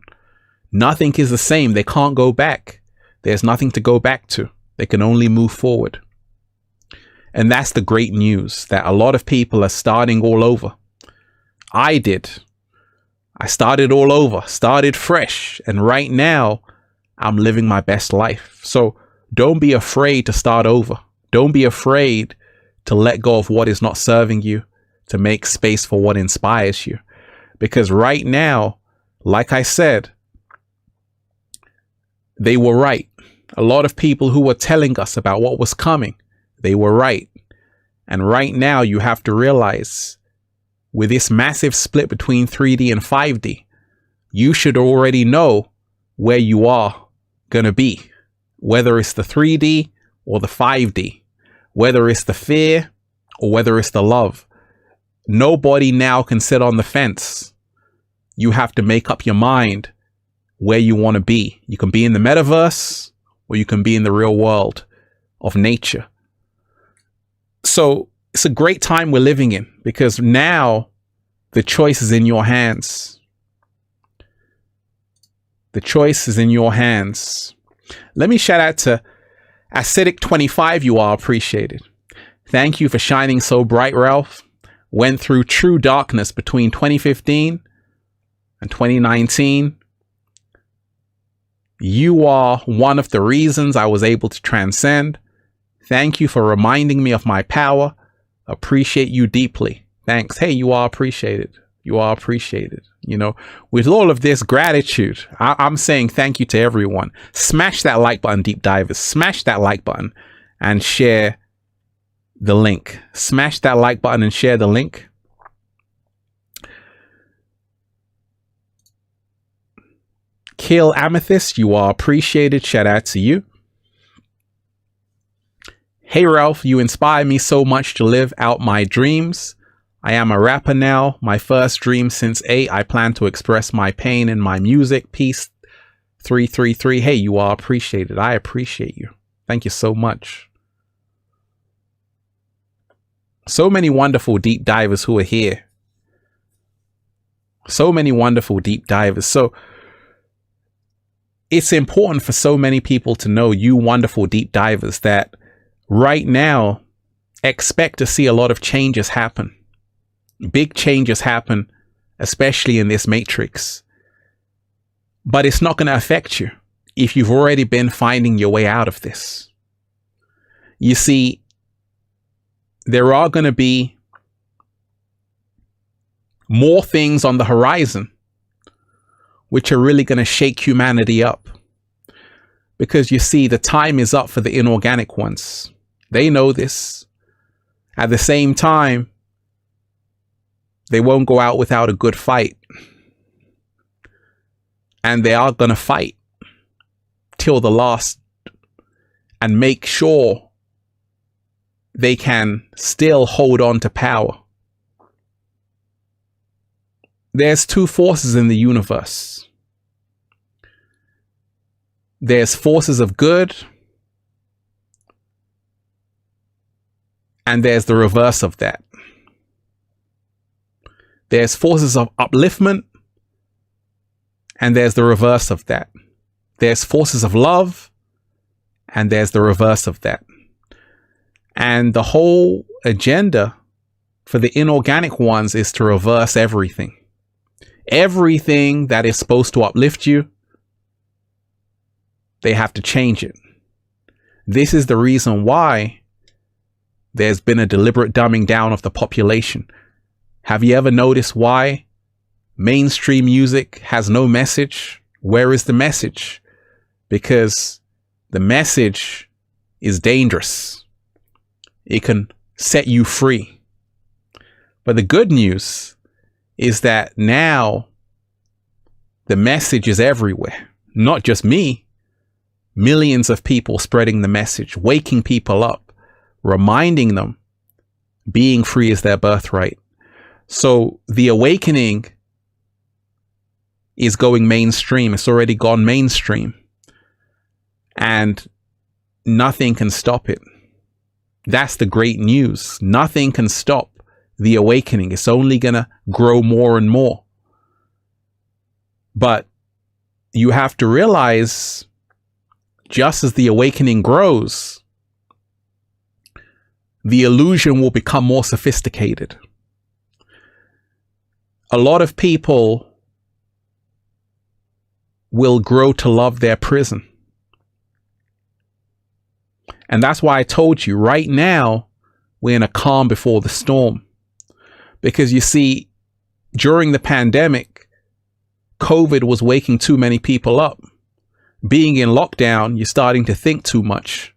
Nothing is the same. They can't go back. There's nothing to go back to. They can only move forward. And that's the great news, that a lot of people are starting all over. I did. I started all over, started fresh. And right now, I'm living my best life. So don't be afraid to start over. Don't be afraid to let go of what is not serving you, to make space for what inspires you. Because right now, like I said, they were right. A lot of people who were telling us about what was coming, they were right. And right now you have to realize, with this massive split between 3D and 5D, you should already know where you are going to be, whether it's the 3D or the 5D, whether it's the fear or whether it's the love. Nobody now can sit on the fence. You have to make up your mind where you want to be. You can be in the metaverse, or you can be in the real world of nature. So it's a great time we're living in, because now the choice is in your hands. The choice is in your hands. Let me shout out to Acidic25. You are appreciated. Thank you for shining so bright, Ralph. Went through true darkness between 2015 and 2019. You are one of the reasons I was able to transcend. Thank you for reminding me of my power. Appreciate you deeply. Thanks. Hey, you are appreciated. You are appreciated. You know, with all of this gratitude, I'm saying thank you to everyone. Smash that like button, deep divers. Smash that like button and share the link. Smash that like button and share the link. Kill Amethyst, you are appreciated. Shout out to you. Hey Ralph, you inspire me so much to live out my dreams. I am a rapper now. My first dream since 8. I plan to express my pain in my music. Peace 333. Hey, you are appreciated. I appreciate you. Thank you so much. So many wonderful deep divers who are here. So many wonderful deep divers. So it's important for so many people to know, you wonderful deep divers, that right now, expect to see a lot of changes happen. Big changes happen, especially in this matrix. But it's not going to affect you if you've already been finding your way out of this. You see, there are going to be more things on the horizon which are really going to shake humanity up. Because you see, the time is up for the inorganic ones. They know this. At the same time, they won't go out without a good fight. And they are going to fight till the last and make sure they can still hold on to power. There's two forces in the universe. There's forces of good, and there's the reverse of that. There's forces of upliftment, and there's the reverse of that. There's forces of love, and there's the reverse of that. And the whole agenda for the inorganic ones is to reverse everything. Everything that is supposed to uplift you, they have to change it. This is the reason why there's been a deliberate dumbing down of the population. Have you ever noticed why mainstream music has no message? Where is the message? Because the message is dangerous. It can set you free. But the good news is that now the message is everywhere. Not just me, millions of people spreading the message, waking people up, reminding them being free is their birthright. So the awakening is going mainstream. It's already gone mainstream. And nothing can stop it. That's the great news. Nothing can stop the awakening. It's only going to grow more and more. But you have to realize, just as the awakening grows, the illusion will become more sophisticated. A lot of people will grow to love their prison. And that's why I told you, right now, we're in a calm before the storm. Because you see, during the pandemic, COVID was waking too many people up. Being in lockdown, you're starting to think too much.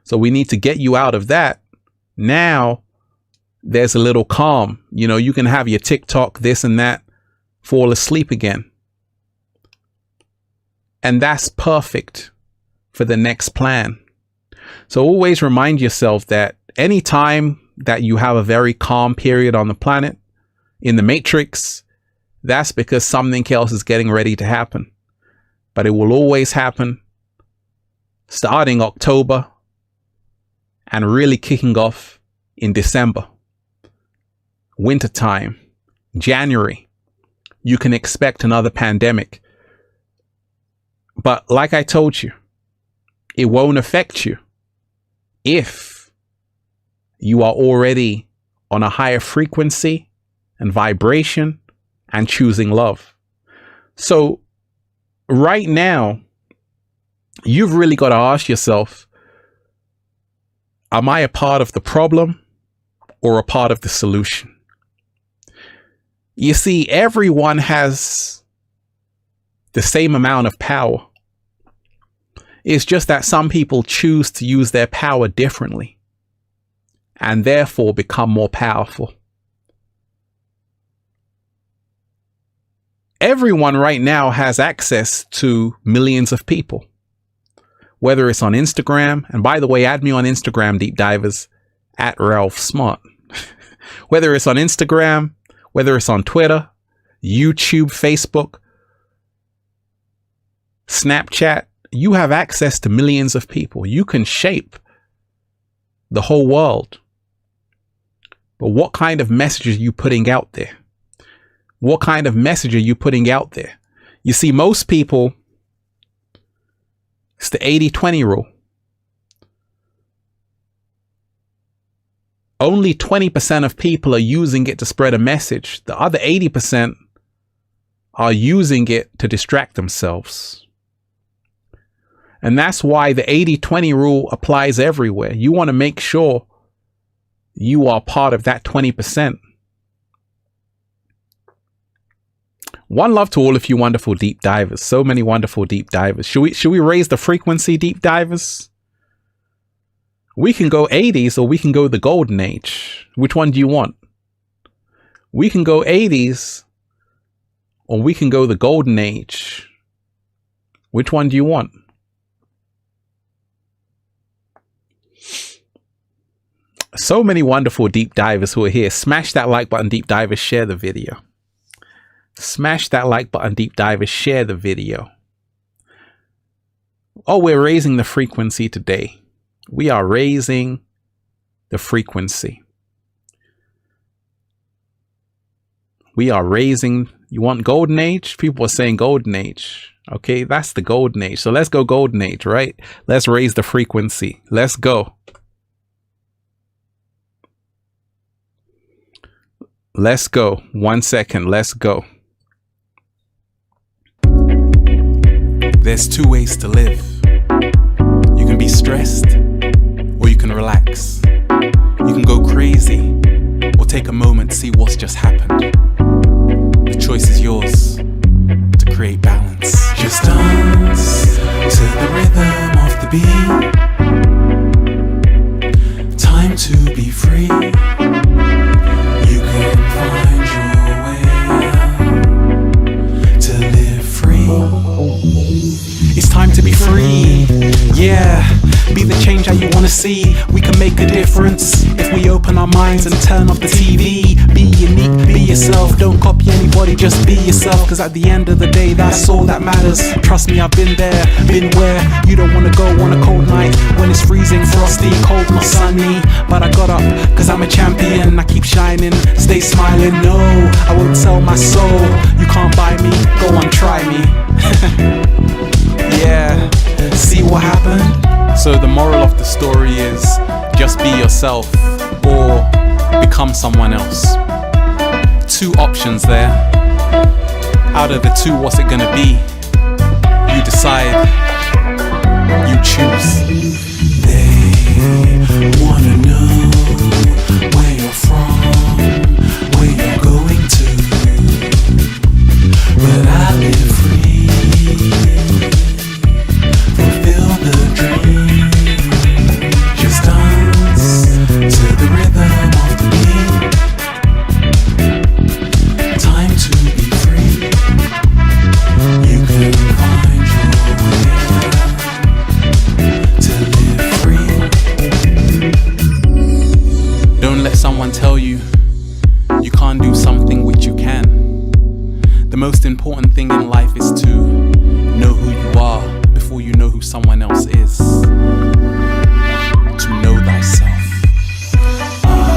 So we need to get you out of that. Now, there's a little calm. You know, you can have your TikTok, this and that, fall asleep again. And that's perfect for the next plan. So always remind yourself that anytime that you have a very calm period on the planet, in the matrix, that's because something else is getting ready to happen. But it will always happen starting October and really kicking off in December. Wintertime, January, you can expect another pandemic. But like I told you, it won't affect you if you are already on a higher frequency and vibration and choosing love. So right now, you've really got to ask yourself, am I a part of the problem or a part of the solution? You see, everyone has the same amount of power. It's just that some people choose to use their power differently and therefore become more powerful. Everyone right now has access to millions of people, whether it's on Instagram. And by the way, add me on Instagram, Deep Divers, at Ralph Smart. Whether it's on Instagram, whether it's on Twitter, YouTube, Facebook, Snapchat, you have access to millions of people. You can shape the whole world. But what kind of message are you putting out there? What kind of message are you putting out there? You see, most people, it's the 80-20 rule. Only 20% of people are using it to spread a message. The other 80% are using it to distract themselves. And that's why the 80-20 rule applies everywhere. You want to make sure you are part of that 20%. One love to all of you wonderful deep divers. So many wonderful deep divers. Should we raise the frequency, deep divers? We can go 80s or we can go the golden age. Which one do you want? We can go 80s or we can go the golden age. Which one do you want? So many wonderful deep divers who are here. Smash that like button, deep divers. Share the video. Smash that like button, deep divers. Share the video. Oh, we're raising the frequency today. We are raising the frequency. We are raising. You want golden age? People are saying golden age. Okay, that's the golden age. So let's go golden age, right? Let's raise the frequency. Let's go. Let's go. 1 second. Let's go. There's two ways to live. You can be stressed or you can relax. You can go crazy or take a moment to see what's just happened. The choice is yours to create balance. Just dance to the rhythm of the beat. Time to be free. You can find your way. see. We can make a difference if we open our minds and turn off the TV. Be unique, be yourself, don't copy anybody, just be yourself. Cause at the end of the day, that's all that matters. Trust me, I've been there, been where you don't wanna go on a cold night when it's freezing, frosty, cold, not sunny. But I got up, cause I'm a champion. I keep shining, stay smiling. No, I won't sell my soul. You can't buy me, go on, try me. Yeah, see what happened? So the moral of the story is just be yourself or become someone else. Two options there. Out of the two, what's it gonna be? You decide, you choose. They wanna know where you're from, where you're going to, but I live free, fulfill the dream, just dance to the rhythm of the beat, time to be free, you can find your way to live free. Don't let someone tell you you can't do something which you can. The most important thing in life is to know who you are before you know who someone else is. To know thyself. I'll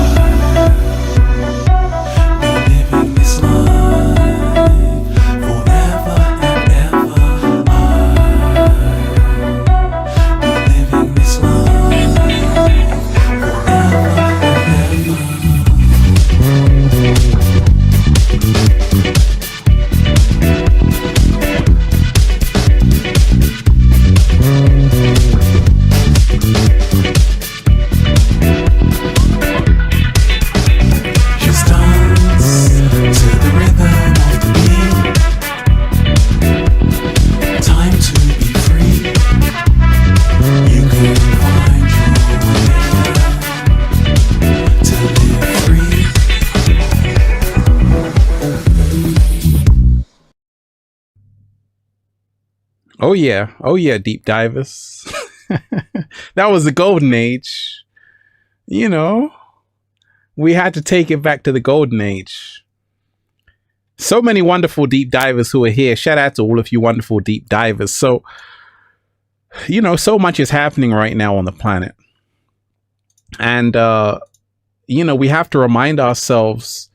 be living this life forever and ever. I'll be living this life forever and ever. Just dance to the rhythm of the beat. Time to be free. You can find your way to live free. Oh yeah, deep divers. That was the golden age. You know, we had to take it back to the golden age. So many wonderful deep divers who are here. Shout out to all of you wonderful deep divers. So, you know, so much is happening right now on the planet. And, you know, we have to remind ourselves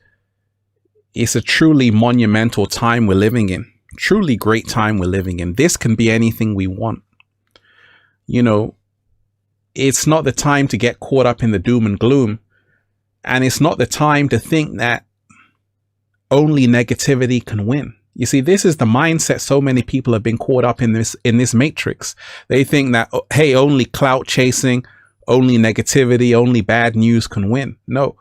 it's a truly monumental time we're living in. Truly great time we're living in. This can be anything we want. You know, it's not the time to get caught up in the doom and gloom. And it's not the time to think that only negativity can win. You see, this is the mindset so many people have been caught up in this matrix. They think that, hey, only clout chasing, only negativity, only bad news can win. No,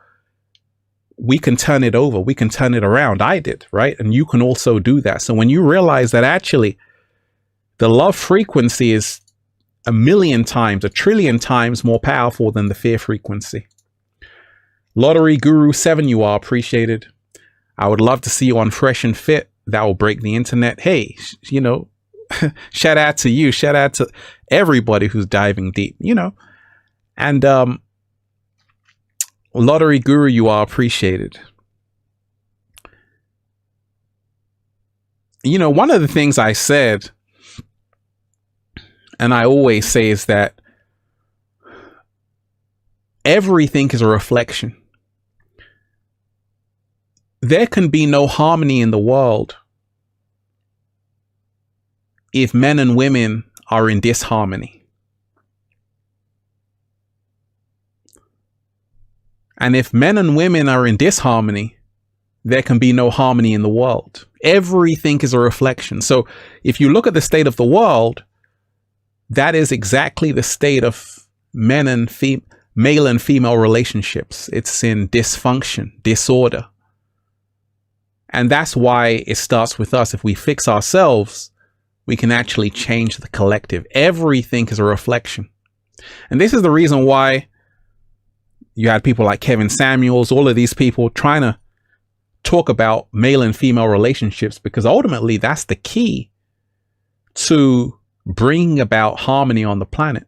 we can turn it over. We can turn it around. I did, right? And you can also do that. So when you realize that actually the love frequency is 1,000,000 times, 1,000,000,000,000 times more powerful than the fear frequency. Lottery Guru 7, you are appreciated. I would love to see you on Fresh and Fit. That will break the internet. Hey, you know, shout out to you. Shout out to everybody who's diving deep, you know. And Lottery Guru, you are appreciated. You know, one of the things I said, and I always say, is that everything is a reflection. There can be no harmony in the world if men and women are in disharmony. And if men and women are in disharmony, there can be no harmony in the world. Everything is a reflection. So if you look at the state of the world, that is exactly the state of male and female relationships. It's in dysfunction, disorder. And that's why it starts with us. If we fix ourselves, we can actually change the collective. Everything is a reflection. And this is the reason why you had people like Kevin Samuels, all of these people trying to talk about male and female relationships, because ultimately that's the key to bringing about harmony on the planet.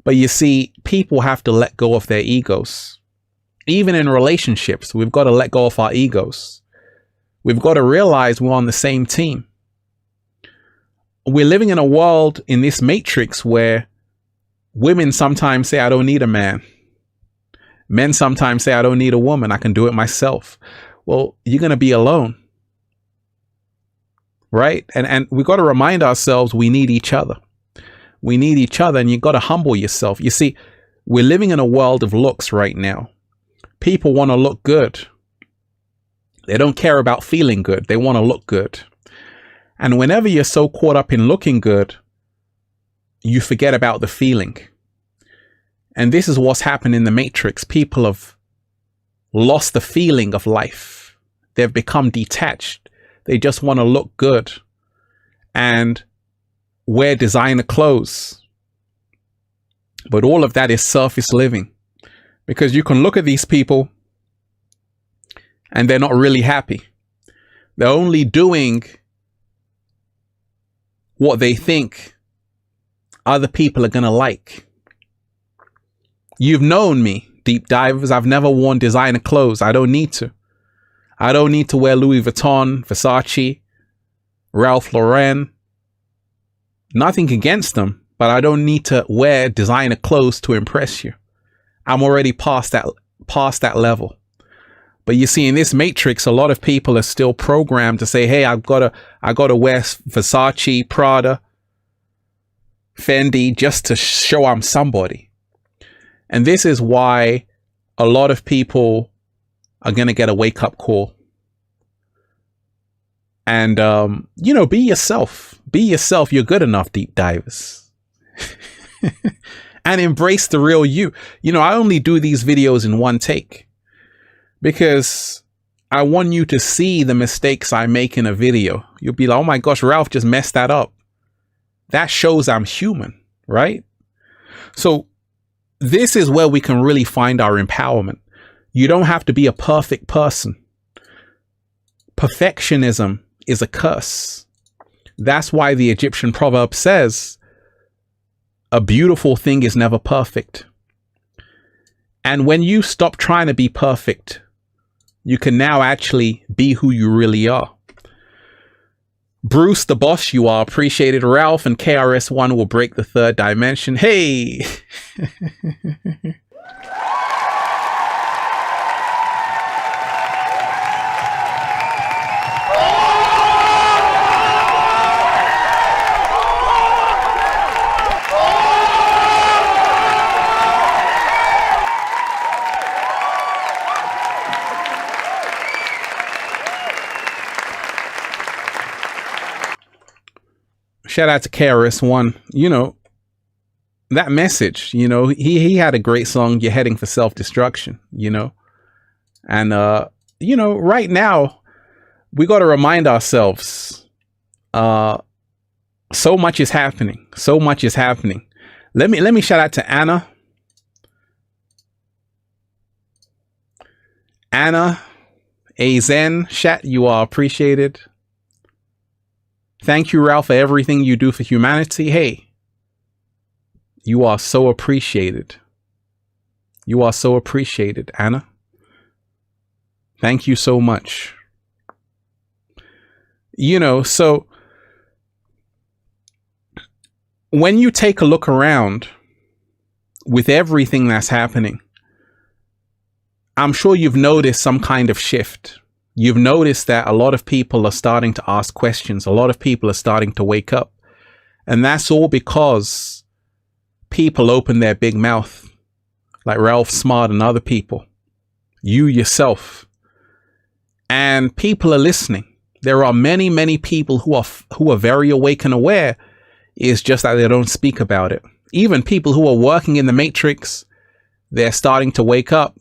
But you see, people have to let go of their egos. Even in relationships, we've got to let go of our egos. We've got to realize we're on the same team. We're living in a world, in this matrix, where women sometimes say, I don't need a man. Men sometimes say, I don't need a woman. I can do it myself. Well, you're going to be alone. Right? And we've got to remind ourselves we need each other. We need each other, and you've got to humble yourself. You see, we're living in a world of looks right now. People want to look good. They don't care about feeling good. They want to look good. And whenever you're so caught up in looking good, you forget about the feeling. And this is what's happened in the Matrix. People have lost the feeling of life. They've become detached. They just want to look good and wear designer clothes. But all of that is surface living, because you can look at these people and they're not really happy. They're only doing what they think other people are going to like. You've known me, deep divers. I've never worn designer clothes. I don't need to. I don't need to wear Louis Vuitton, Versace, Ralph Lauren. Nothing against them, but I don't need to wear designer clothes to impress you. I'm already past that level. But you see, in this matrix, a lot of people are still programmed to say, hey, I gotta wear Versace, Prada, Fendi just to show I'm somebody. And this is why a lot of people are going to get a wake-up call. And, be yourself. Be yourself. You're good enough, deep divers. And embrace the real you. I only do these videos in one take because I want you to see the mistakes I make in a video. You'll be like, oh my gosh, Ralph just messed that up. That shows I'm human, right? So this is where we can really find our empowerment. You don't have to be a perfect person. Perfectionism is a curse. That's why the Egyptian proverb says, a beautiful thing is never perfect. And when you stop trying to be perfect, you can now actually be who you really are. Bruce, the boss you are, appreciated. Ralph and KRS-One will break the third dimension. Hey! Shout out to KRS-One. That message, he had a great song, You're Heading for Self-Destruction, And, right now, we got to remind ourselves, so much is happening. So much is happening. Let me shout out to Anna. Anna, Azen, chat, you are appreciated. Thank you, Ralph, for everything you do for humanity. Hey, you are so appreciated. You are so appreciated, Anna. Thank you so much. So when you take a look around with everything that's happening, I'm sure you've noticed some kind of shift. You've noticed that a lot of people are starting to ask questions. A lot of people are starting to wake up. And that's all because people open their big mouth, like Ralph Smart and other people. You yourself. And people are listening. There are many, many people who are very awake and aware. It's just that they don't speak about it. Even people who are working in the matrix, they're starting to wake up.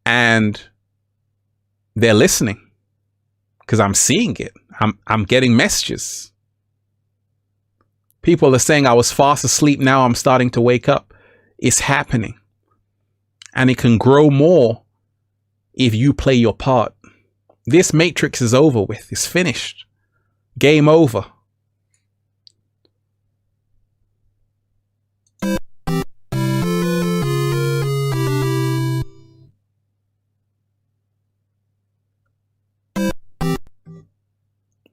And they're listening because I'm seeing it. I'm getting messages. People are saying I was fast asleep. Now I'm starting to wake up. It's happening. And it can grow more if you play your part. This matrix is over with. It's finished. Game over.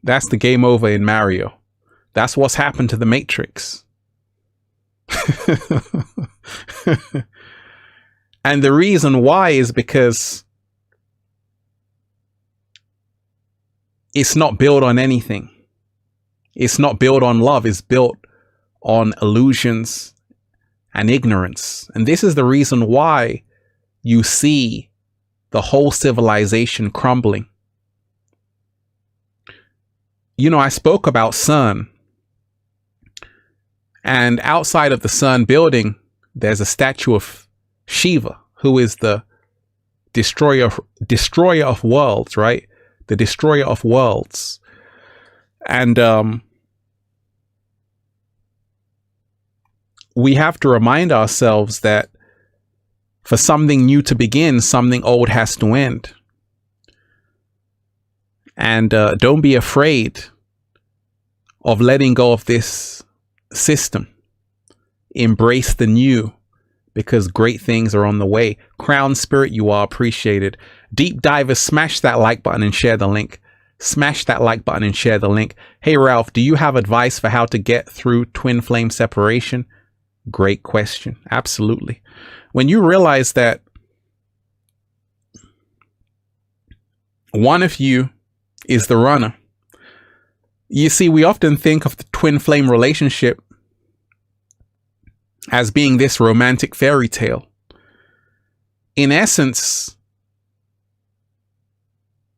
That's the game over in Mario. That's what's happened to the Matrix. And the reason why is because it's not built on anything. It's not built on love. It's built on illusions and ignorance. And this is the reason why you see the whole civilization crumbling. You know, I spoke about CERN. And outside of the CERN building, there's a statue of Shiva, who is the destroyer of worlds, right? The destroyer of worlds. And we have to remind ourselves that for something new to begin, something old has to end. And don't be afraid of letting go of this system. Embrace the new, because great things are on the way. Crown Spirit, you are appreciated. Deep Divers, smash that like button and share the link. Smash that like button and share the link. Hey Ralph, do you have advice for how to get through twin flame separation? Great question. Absolutely. When you realize that one of you is the runner, you see, we often think of the twin flame relationship as being this romantic fairy tale. In essence,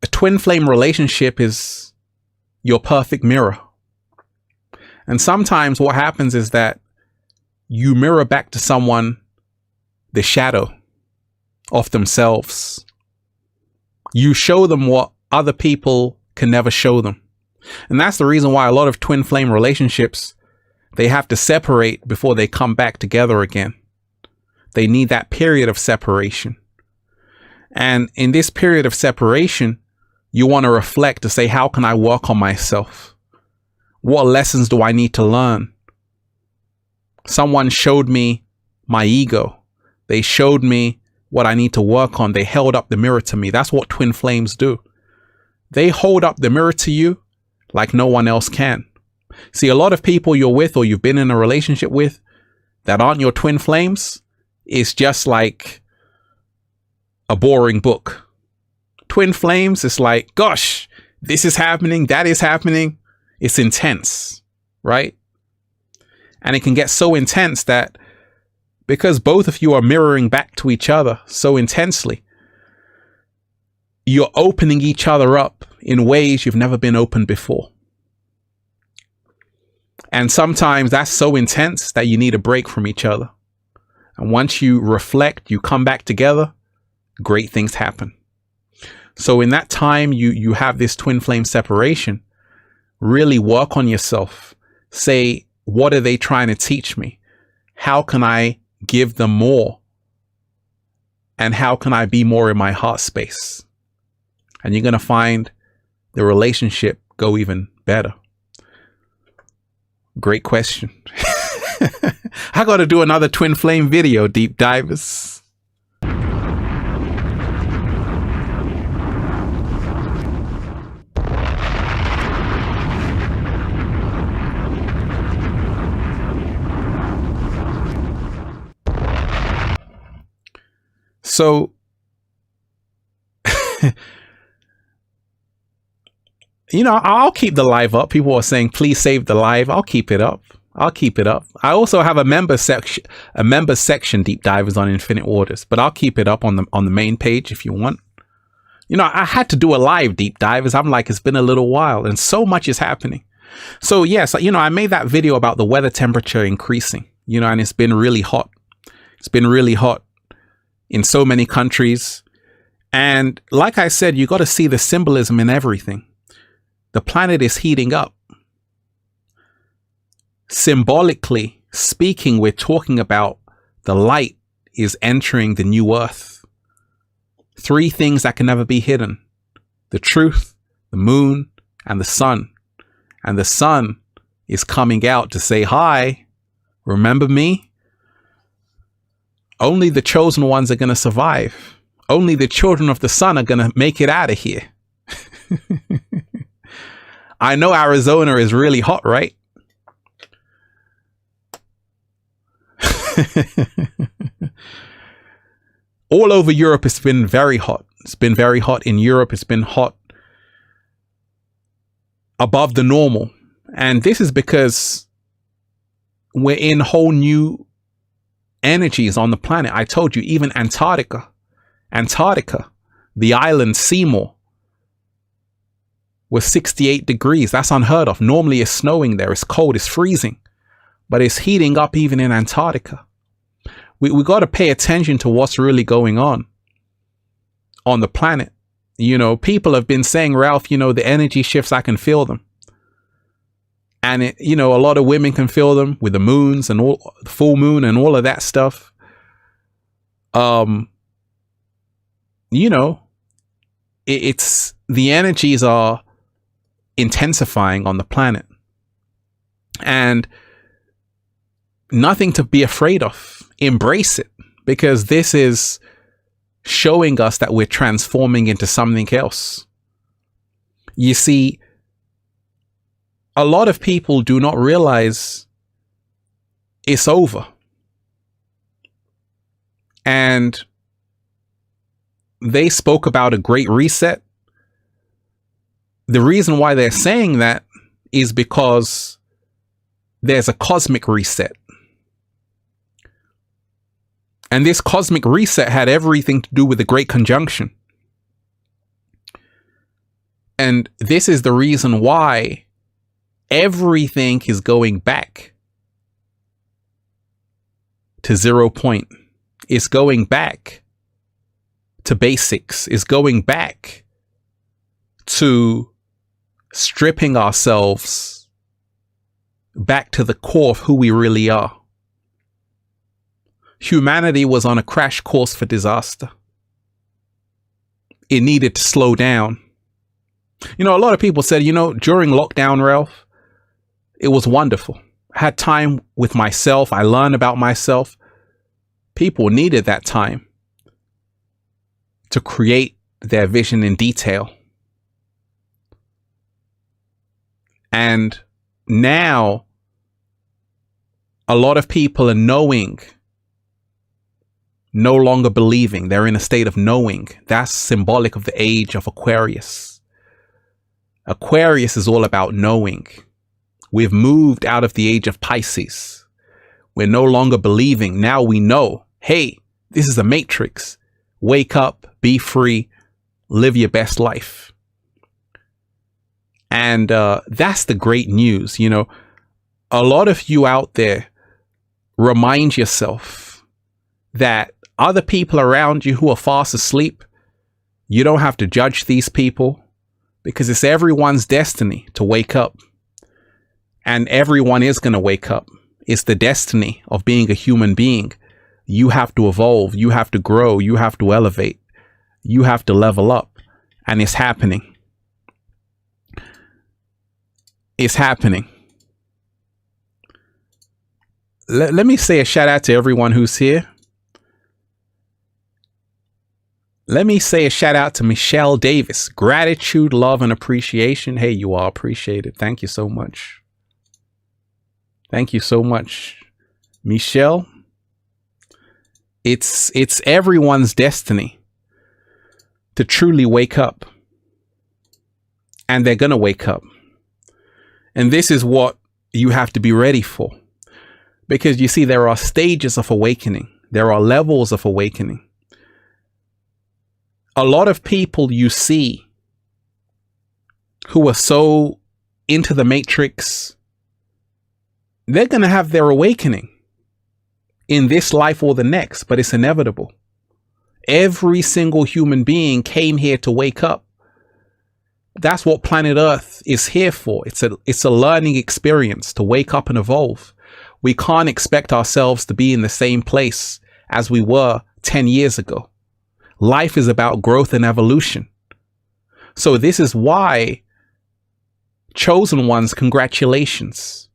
a twin flame relationship is your perfect mirror. And sometimes what happens is that you mirror back to someone the shadow of themselves. You show them what other people can never show them. And that's the reason why a lot of twin flame relationships, they have to separate before they come back together again. They need that period of separation. And in this period of separation, you want to reflect to say, how can I work on myself? What lessons do I need to learn? Someone showed me my ego. They showed me what I need to work on. They held up the mirror to me. That's what twin flames do. They hold up the mirror to you like no one else can. See, a lot of people you're with or you've been in a relationship with that aren't your twin flames is just like a boring book. Twin flames is like, gosh, this is happening, that is happening. It's intense, right? And it can get so intense that because both of you are mirroring back to each other so intensely, you're opening each other up in ways you've never been opened before. And sometimes that's so intense that you need a break from each other. And once you reflect, you come back together, great things happen. So in that time you have this twin flame separation, really work on yourself. Say, what are they trying to teach me? How can I give them more? And how can I be more in my heart space? And you're going to find the relationship go even better. Great question. I got to do another twin flame video, Deep Divers. So, you know, I'll keep the live up. People are saying, please save the live. I'll keep it up. I'll keep it up. I also have a member section, Deep Divers on Infinite Waters, but I'll keep it up on the main page if you want. You know, I had to do a live, Deep Divers. I'm like, it's been a little while and so much is happening. So yes, you know, I made that video about the weather temperature increasing, you know, and it's been really hot. It's been really hot in so many countries. And like I said, you got to see the symbolism in everything. The planet is heating up. Symbolically speaking, we're talking about the light is entering the new earth. 3 things that can never be hidden: the truth, the moon, and the sun. And the sun is coming out to say, hi, remember me? Only the chosen ones are going to survive. Only the children of the sun are going to make it out of here. I know Arizona is really hot, right? All over Europe, it's been very hot. It's been very hot in Europe. It's been hot above the normal. And this is because we're in whole new energies on the planet. I told you, even Antarctica, the island Seymour, was 68 degrees. That's unheard of. Normally it's snowing there. It's cold. It's freezing. But it's heating up even in Antarctica. We got to pay attention to what's really going on the planet. You know, people have been saying, Ralph, you know, the energy shifts, I can feel them. And, you know, a lot of women can feel them with the moons and all, the full moon and all of that stuff. You know, it's the energies are intensifying on the planet. And nothing to be afraid of. Embrace it, because this is showing us that we're transforming into something else. You see, a lot of people do not realize it's over. And they spoke about a great reset. The reason why they're saying that is because there's a cosmic reset. And this cosmic reset had everything to do with the Great Conjunction. And this is the reason why everything is going back to 0 point. It's going back to basics. It's going back to stripping ourselves back to the core of who we really are. Humanity was on a crash course for disaster. It needed to slow down. You know, a lot of people said, you know, during lockdown, Ralph, it was wonderful. I had time with myself. I learned about myself. People needed that time to create their vision in detail. And now a lot of people are knowing, no longer believing. They're in a state of knowing. That's symbolic of the age of Aquarius. Aquarius is all about knowing. We've moved out of the age of Pisces. We're no longer believing. Now we know, hey, this is a matrix. Wake up, be free, live your best life. And that's the great news. You know, a lot of you out there, remind yourself that other people around you who are fast asleep, you don't have to judge these people, because it's everyone's destiny to wake up. And everyone is going to wake up. It's the destiny of being a human being. You have to evolve. You have to grow. You have to elevate. You have to level up. And it's happening. It's happening. Let me say a shout out to everyone who's here. Let me say a shout out to Michelle Davis. Gratitude, love, and appreciation. Hey, you are appreciated. Thank you so much. Thank you so much, Michelle. It's everyone's destiny to truly wake up. And they're going to wake up. And this is what you have to be ready for. Because you see, there are stages of awakening. There are levels of awakening. A lot of people you see who are so into the matrix, they're going to have their awakening in this life or the next, but it's inevitable. Every single human being came here to wake up. That's what planet Earth is here for. It's a learning experience to wake up and evolve. We can't expect ourselves to be in the same place as we were 10 years ago. Life is about growth and evolution. So this is why, chosen ones, congratulations.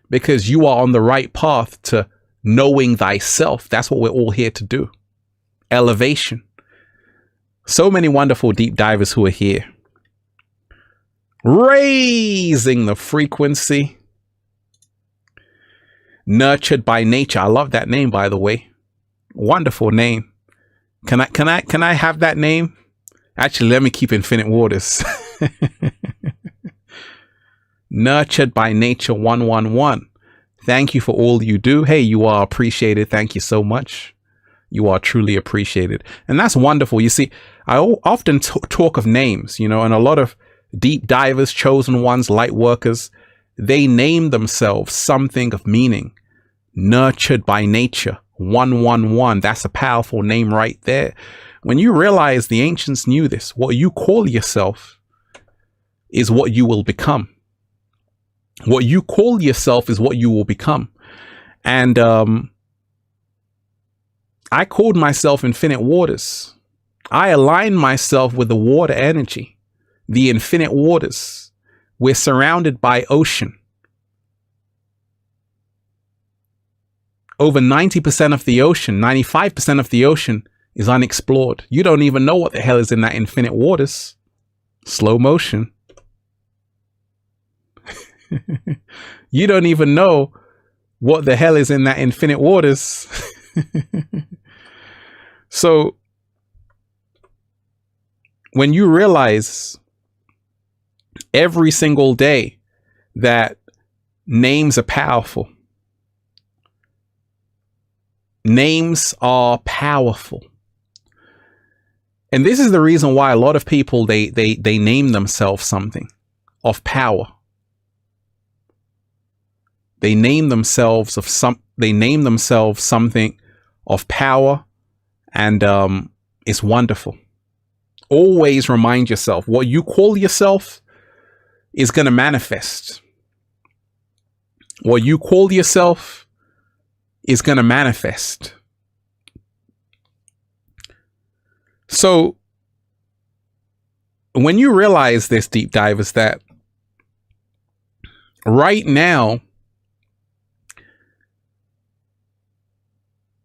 Because you are on the right path to knowing thyself. That's what we're all here to do. Elevation. So many wonderful deep divers who are here. Raising the frequency. Nurtured by nature. I love that name, by the way. Wonderful name. Can I have that name? Actually, let me keep Infinite Waters. Nurtured by nature 111. Thank you for all you do. Hey, you are appreciated. Thank you so much. You are truly appreciated. And that's wonderful. You see, I often talk of names, you know, and a lot of deep divers, chosen ones, light workers, they name themselves something of meaning. Nurtured by nature 111. That's a powerful name right there. When you realize the ancients knew this, what you call yourself is what you will become. What you call yourself is what you will become. And I called myself Infinite Waters. I aligned myself with the water energy, the infinite waters. We're surrounded by ocean. Over 90% of the ocean, 95% of the ocean is unexplored. You don't even know what the hell is in that infinite waters. Slow motion. You don't even know what the hell is in that infinite waters. So when you realize every single day that names are powerful, names are powerful. And this is the reason why a lot of people, they name themselves something of power. They name themselves something of power, and it's wonderful. Always remind yourself what you call yourself is going to manifest. What you call yourself is going to manifest. So when you realize this, deep divers, that right now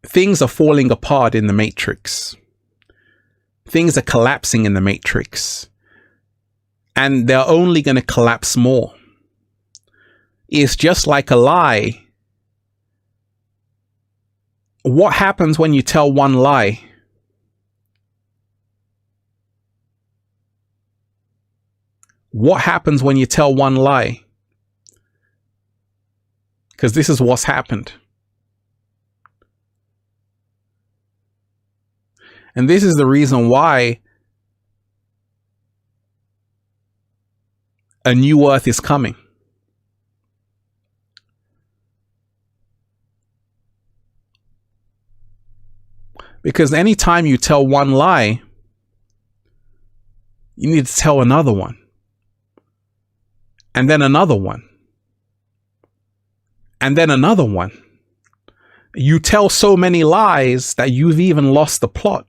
things are falling apart in the matrix. Things are collapsing in the matrix. And they're only going to collapse more. It's just like a lie. What happens when you tell one lie? What happens when you tell one lie? Because this is what's happened. And this is the reason why a new earth is coming. Because anytime you tell one lie, you need to tell another one. And then another one. And then another one. You tell so many lies that you've even lost the plot.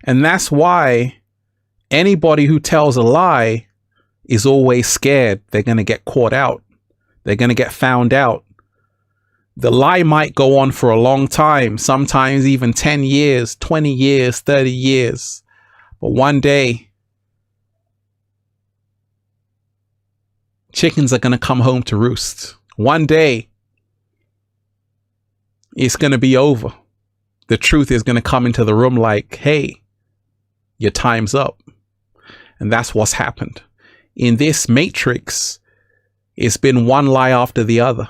And that's why anybody who tells a lie is always scared they're going to get caught out. They're going to get found out. The lie might go on for a long time, sometimes even 10 years, 20 years, 30 years. But one day, chickens are going to come home to roost. One day, it's going to be over. The truth is going to come into the room like, hey, your time's up. And that's what's happened. In this matrix, it's been one lie after the other.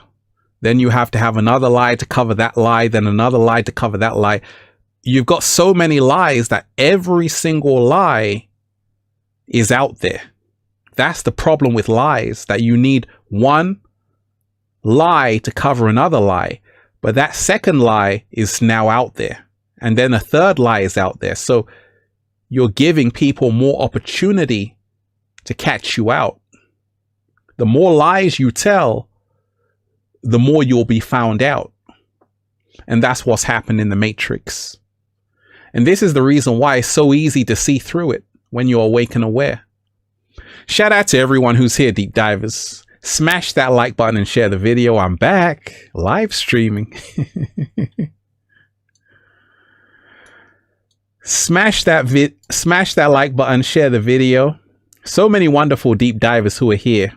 Then you have to have another lie to cover that lie, then another lie to cover that lie. You've got so many lies that every single lie is out there. That's the problem with lies, that you need one lie to cover another lie. But that second lie is now out there. And then a third lie is out there. So you're giving people more opportunity to catch you out. The more lies you tell, the more you'll be found out. And that's what's happened in the matrix. And this is the reason why it's so easy to see through it when you're awake and aware. Shout out to everyone who's here, deep divers. Smash that like button and share the video. I'm back live streaming. Smash that like button, share the video. So many wonderful deep divers who are here.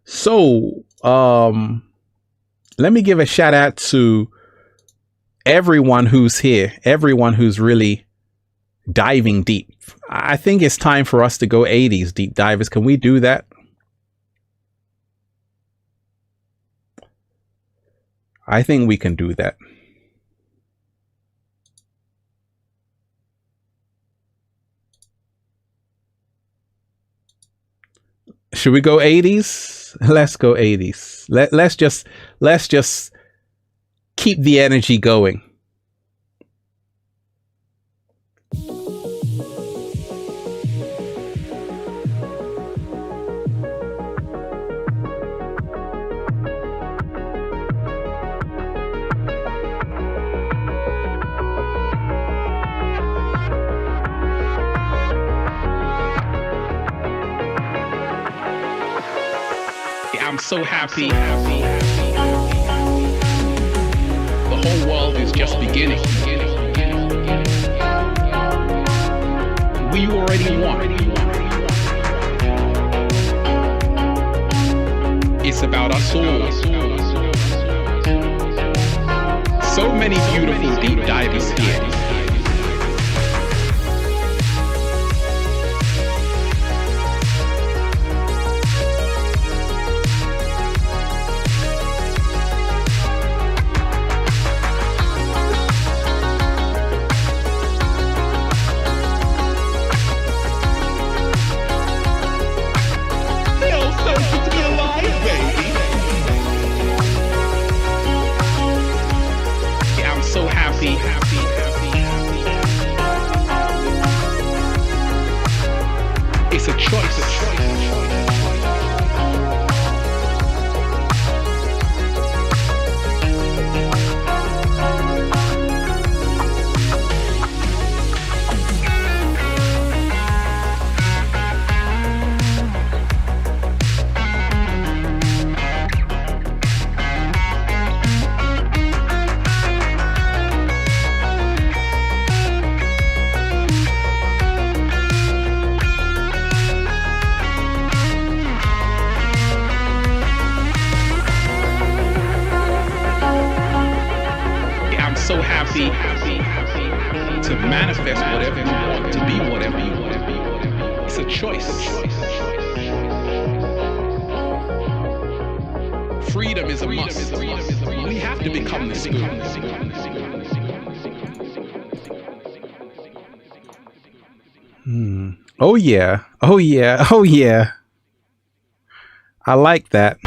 So, let me give a shout out to everyone who's here, everyone who's really diving deep. I think it's time for us to go 80s deep divers. Can we do that? I think we can do that. Should we go 80s? Let's go 80s. Let's just keep the energy going. I'm so happy. The whole world is just beginning. We already won. It's about us all. So many beautiful deep divers here. It's a choice. So happy to manifest whatever you want, to be whatever you want. It's a choice. Freedom is a must. We have to become the spoon. Oh yeah. Oh yeah. Oh yeah. I like that.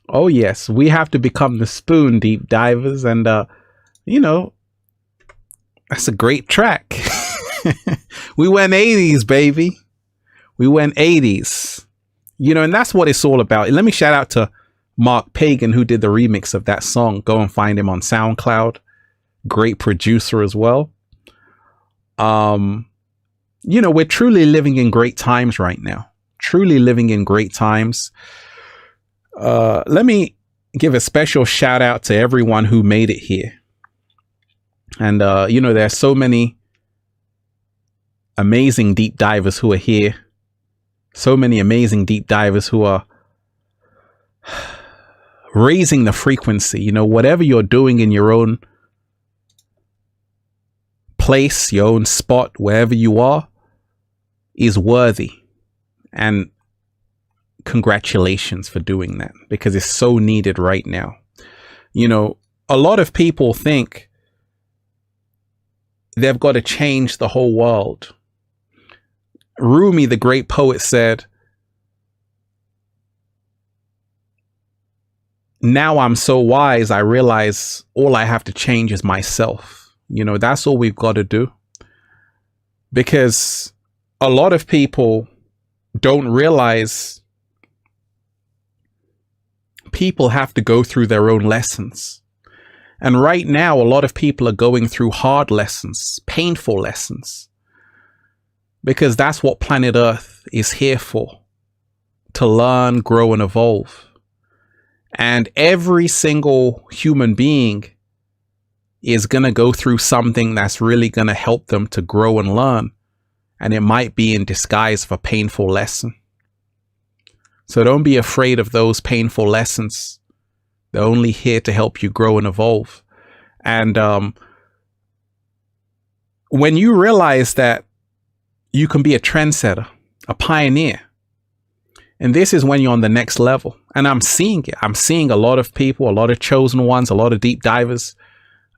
Oh yes, we have to become the spoon deep divers, and you know, that's a great track. We went 80s, baby. We went 80s. You know, and that's what it's all about. Let me shout out to Mark Pagan, who did the remix of that song. Go and find him on SoundCloud. Great producer as well. You know, we're truly living in great times right now. Truly living in great times. Let me give a special shout out to everyone who made it here. And, you know, there's so many amazing deep divers who are here. So many amazing deep divers who are raising the frequency. You know, whatever you're doing in your own place, your own spot, wherever you are, is worthy. And congratulations for doing that, because it's so needed right now. You know, a lot of people think they've got to change the whole world. Rumi, the great poet, said, "Now I'm so wise, I realize all I have to change is myself." You know, that's all we've got to do. Because a lot of people don't realize people have to go through their own lessons. And right now, a lot of people are going through hard lessons, painful lessons, because that's what planet Earth is here for, to learn, grow, and evolve. And every single human being is going to go through something that's really going to help them to grow and learn. And it might be in disguise of a painful lesson. So don't be afraid of those painful lessons. They're only here to help you grow and evolve. And when you realize that you can be a trendsetter, a pioneer, and this is when you're on the next level. And I'm seeing it. I'm seeing a lot of people, a lot of chosen ones, a lot of deep divers.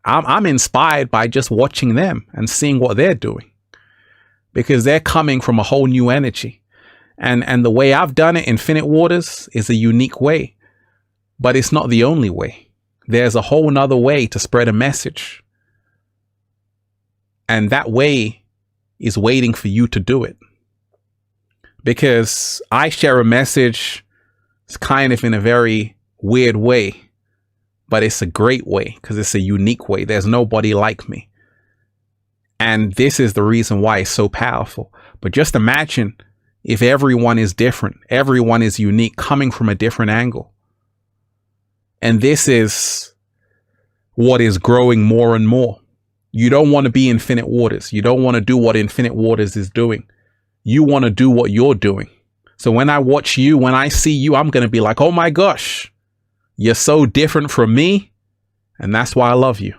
I'm inspired by just watching them and seeing what they're doing, because they're coming from a whole new energy. And the way I've done it, Infinite Waters, is a unique way. But it's not the only way. There's a whole nother way to spread a message. And that way is waiting for you to do it. Because I share a message, it's kind of in a very weird way, but it's a great way because it's a unique way. There's nobody like me. And this is the reason why it's so powerful. But just imagine if everyone is different, everyone is unique, coming from a different angle. And this is what is growing more and more. You don't want to be Infinite Waters. You don't want to do what Infinite Waters is doing. You want to do what you're doing. So when I watch you, when I see you, I'm going to be like, oh my gosh, you're so different from me. And that's why I love you.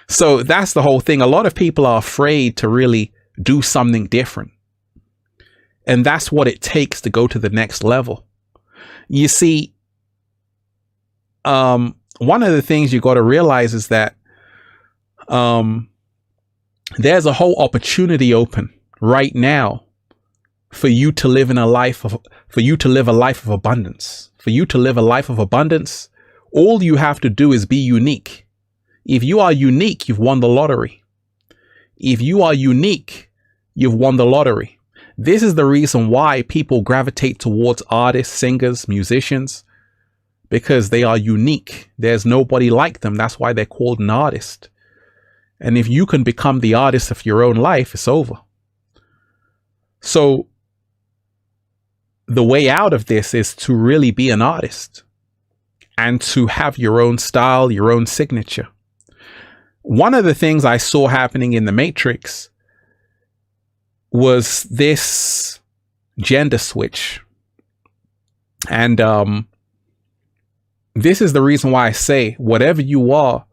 So that's the whole thing. A lot of people are afraid to really do something different. And that's what it takes to go to the next level. You see, one of the things you got to realize is that there's a whole opportunity open right now for you to live in a life of, for you to live a life of abundance. For you to live a life of abundance, all you have to do is be unique. If you are unique, you've won the lottery. If you are unique, you've won the lottery. This is the reason why people gravitate towards artists, singers, musicians, because they are unique. There's nobody like them. That's why they're called an artist. And if you can become the artist of your own life, it's over. So the way out of this is to really be an artist and to have your own style, your own signature. One of the things I saw happening in the Matrix was this gender switch. And this is the reason why I say, whatever you are,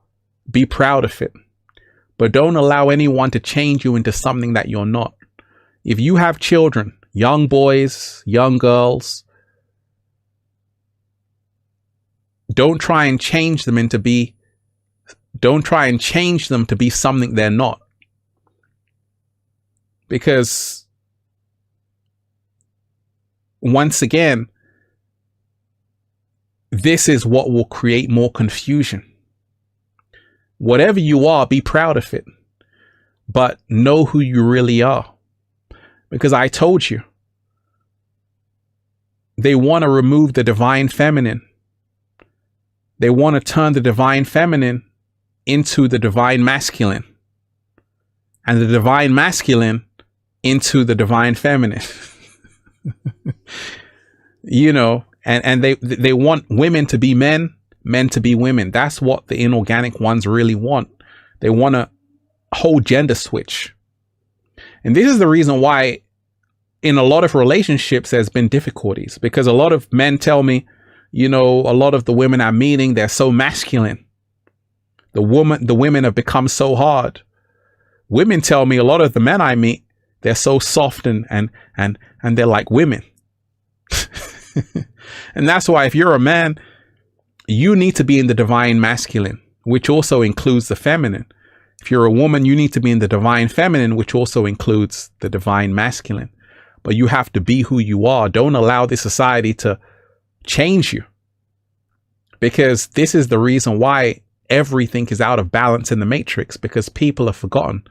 be proud of it. But don't allow anyone to change you into something that you're not. If you have children, young boys, young girls, don't try and change them to be something they're not. Because once again, this is what will create more confusion. Whatever you are, be proud of it, but know who you really are. Because I told you, they want to remove the divine feminine. They want to turn the divine feminine into the divine masculine, and the divine masculine into the divine feminine. You know, and they want women to be men, men to be women. That's what the inorganic ones really want. They want a whole gender switch. And this is the reason why in a lot of relationships there's been difficulties, because a lot of men tell me, you know, a lot of the women I'm meeting, they're so masculine. The women have become so hard. Women tell me a lot of the men I meet, they're so soft and they're like women. And that's why if you're a man, you need to be in the divine masculine, which also includes the feminine. If you're a woman, you need to be in the divine feminine, which also includes the divine masculine. But you have to be who you are. Don't allow this society to change you, because this is the reason why everything is out of balance in the Matrix, because people have forgotten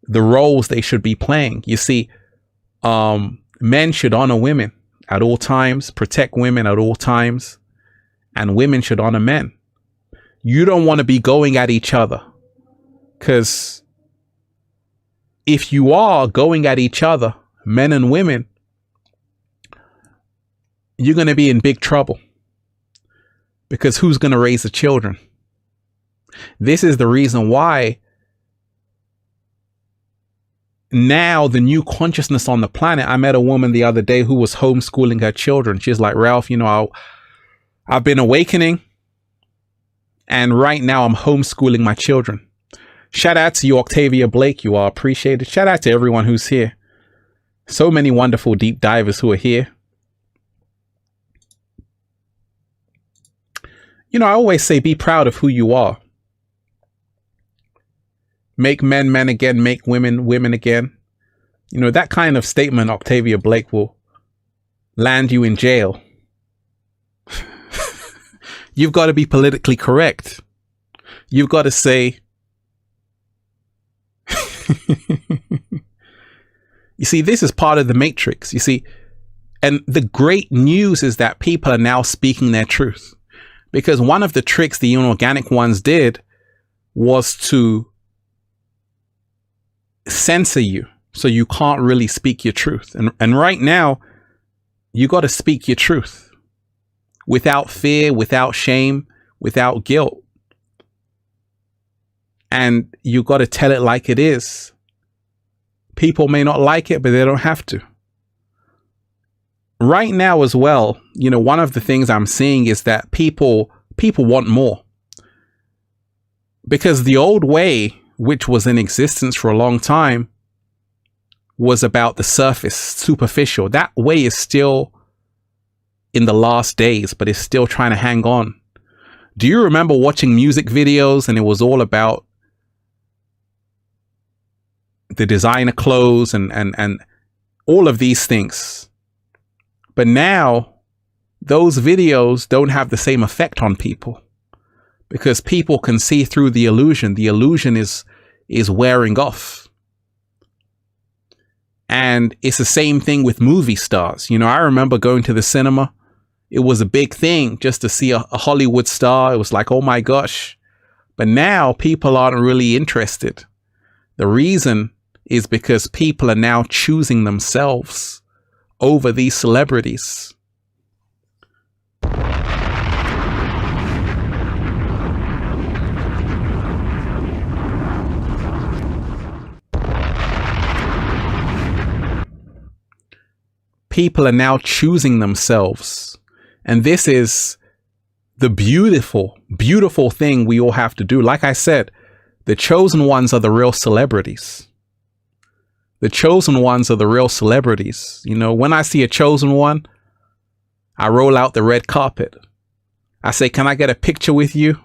the roles they should be playing. You see, men should honor women at all times, protect women at all times, and women should honor men. You don't want to be going at each other, because if you are going at each other, men and women, you're going to be in big trouble, because who's going to raise the children? This is the reason why now the new consciousness on the planet. I met a woman the other day who was homeschooling her children. She's like, Ralph, you know, I've been awakening, and right now I'm homeschooling my children. Shout out to you, Octavia Blake. You are appreciated. Shout out to everyone who's here. So many wonderful deep divers who are here. You know, I always say, be proud of who you are. Make men men again, make women women again. You know, that kind of statement, Octavia Blake, will land you in jail. You've got to be politically correct. You've got to say, you see, this is part of the matrix, you see. And the great news is that people are now speaking their truth. Because one of the tricks the inorganic ones did was to censor you, so you can't really speak your truth. And right now, you got to speak your truth without fear, without shame, without guilt. And you got to tell it like it is. People may not like it, but they don't have to. Right now as well, you know, one of the things I'm seeing is that people want more. Because the old way, which was in existence for a long time, was about the surface, superficial. That way is still in the last days, but it's still trying to hang on. Do you remember watching music videos and it was all about the designer clothes and all of these things? But now those videos don't have the same effect on people, because people can see through the illusion. The illusion is wearing off. And it's the same thing with movie stars. You know, I remember going to the cinema. It was a big thing just to see a Hollywood star. It was like, oh my gosh. But now people aren't really interested. The reason is because people are now choosing themselves over these celebrities. People are now choosing themselves. And this is the beautiful, beautiful thing we all have to do. Like I said, the chosen ones are the real celebrities. The chosen ones are the real celebrities. You know, when I see a chosen one, I roll out the red carpet. I say, can I get a picture with you?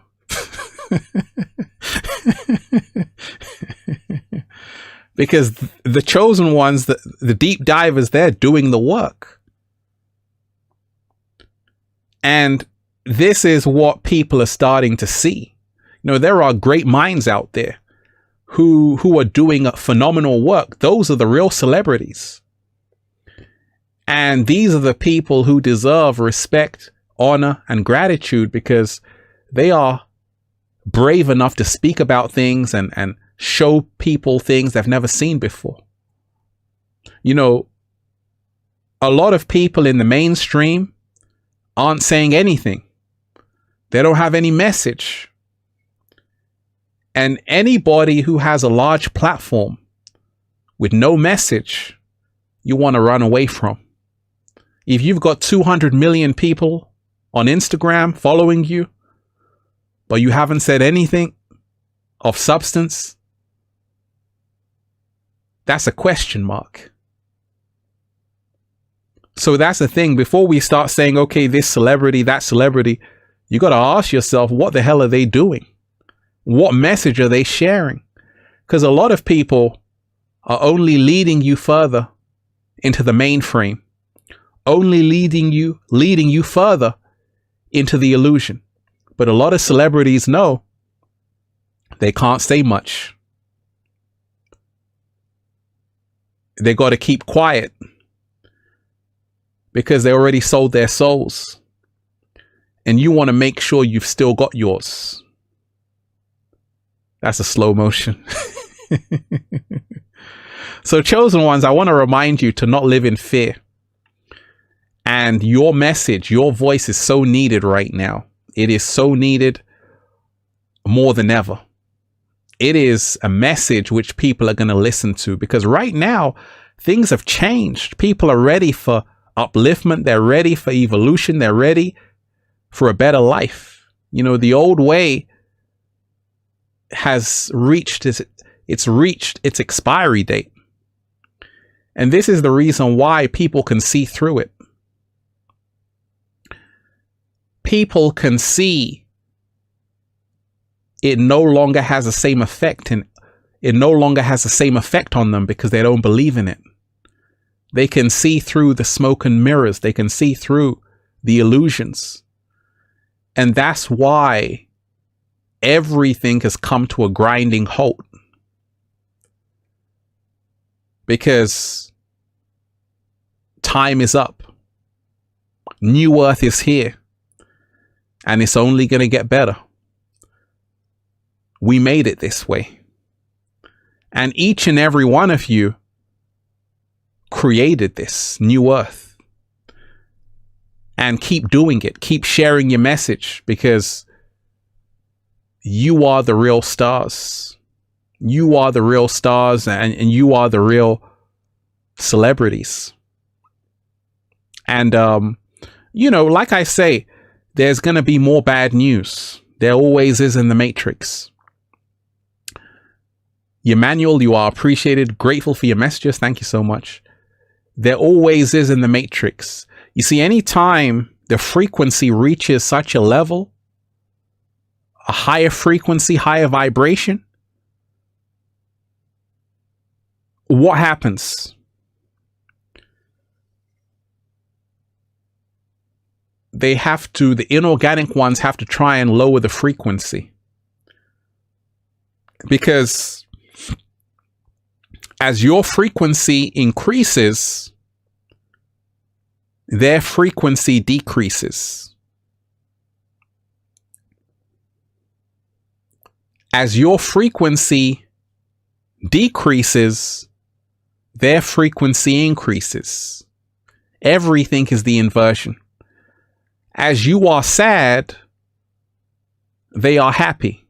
Because the chosen ones, the deep divers, they're doing the work. And this is what people are starting to see. You know, there are great minds out there who are doing phenomenal work. Those are the real celebrities. And these are the people who deserve respect, honor, and gratitude, because they are brave enough to speak about things and show people things they've never seen before. You know, a lot of people in the mainstream aren't saying anything. They don't have any message. And anybody who has a large platform with no message, you want to run away from. If you've got 200 million people on Instagram following you, but you haven't said anything of substance, that's a question mark. So that's the thing. Before we start saying, okay, this celebrity, that celebrity, you got to ask yourself, what the hell are they doing? What message are they sharing? Because a lot of people are only leading you further into the mainframe, only leading you further into the illusion. But a lot of celebrities know they can't say much. They got to keep quiet because they already sold their souls. and you want to make sure you've still got yours. That's a slow motion. So chosen ones, I want to remind you to not live in fear. And your message, your voice is so needed right now. It is so needed more than ever. It is a message which people are going to listen to, because right now things have changed. People are ready for upliftment. They're ready for evolution. They're ready for a better life. You know, the old way has reached its expiry date. And this is the reason why people can see through it. People can see it no longer has the same effect, and it no longer has the same effect on them because they don't believe in it. They can see through the smoke and mirrors. They can see through the illusions. And that's why everything has come to a grinding halt. Because time is up. New Earth is here. And it's only going to get better. We made it this way. And each and every one of you created this new Earth. And keep doing it. Keep sharing your message, because you are the real stars. You are the real stars, and you are the real celebrities. And, you know, like I say, there's going to be more bad news. There always is in the Matrix. Emmanuel, you are appreciated. Grateful for your messages. Thank you so much. There always is in the Matrix. You see, anytime the frequency reaches such a level, a higher frequency, higher vibration, what happens? The inorganic ones have to try and lower the frequency. Because as your frequency increases, their frequency decreases. As your frequency decreases, their frequency increases. Everything is the inversion. As you are sad, they are happy.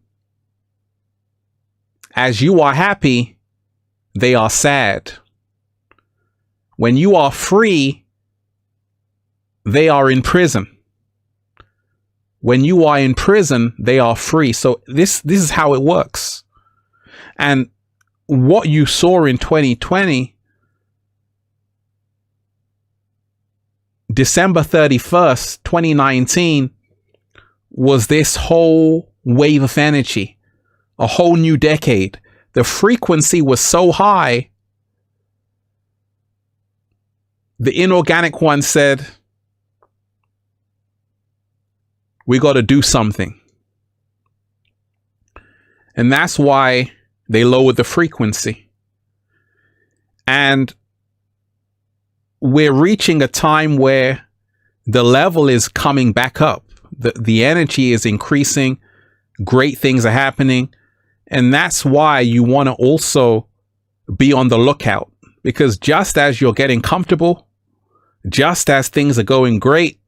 As you are happy, they are sad. When you are free, they are in prison. When you are in prison, they are free. So this is how it works. And what you saw in 2020, December 31st, 2019, was this whole wave of energy, a whole new decade. The frequency was so high, the inorganic one said, we got to do something. And that's why they lowered the frequency. And we're reaching a time where the level is coming back up. The energy is increasing. Great things are happening. And that's why you want to also be on the lookout. Because just as you're getting comfortable, just as things are going great,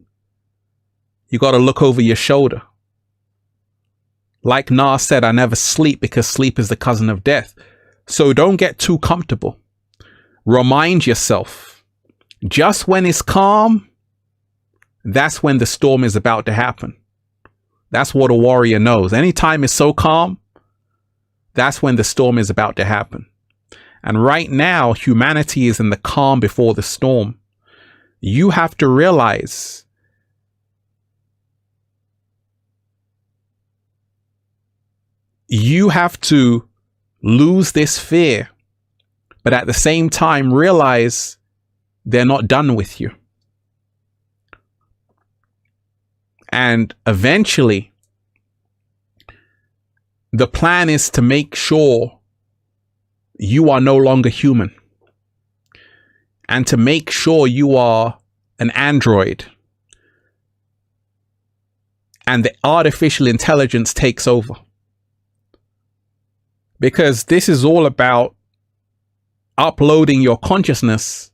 you got to look over your shoulder. Like Nas said, I never sleep because sleep is the cousin of death. So don't get too comfortable. Remind yourself, just when it's calm, that's when the storm is about to happen. That's what a warrior knows. Anytime it's so calm, that's when the storm is about to happen. And right now, humanity is in the calm before the storm. You have to realize you have to lose this fear, but at the same time realize they're not done with you. And eventually, the plan is to make sure you are no longer human, and to make sure you are an android. and the artificial intelligence takes over. Because this is all about uploading your consciousness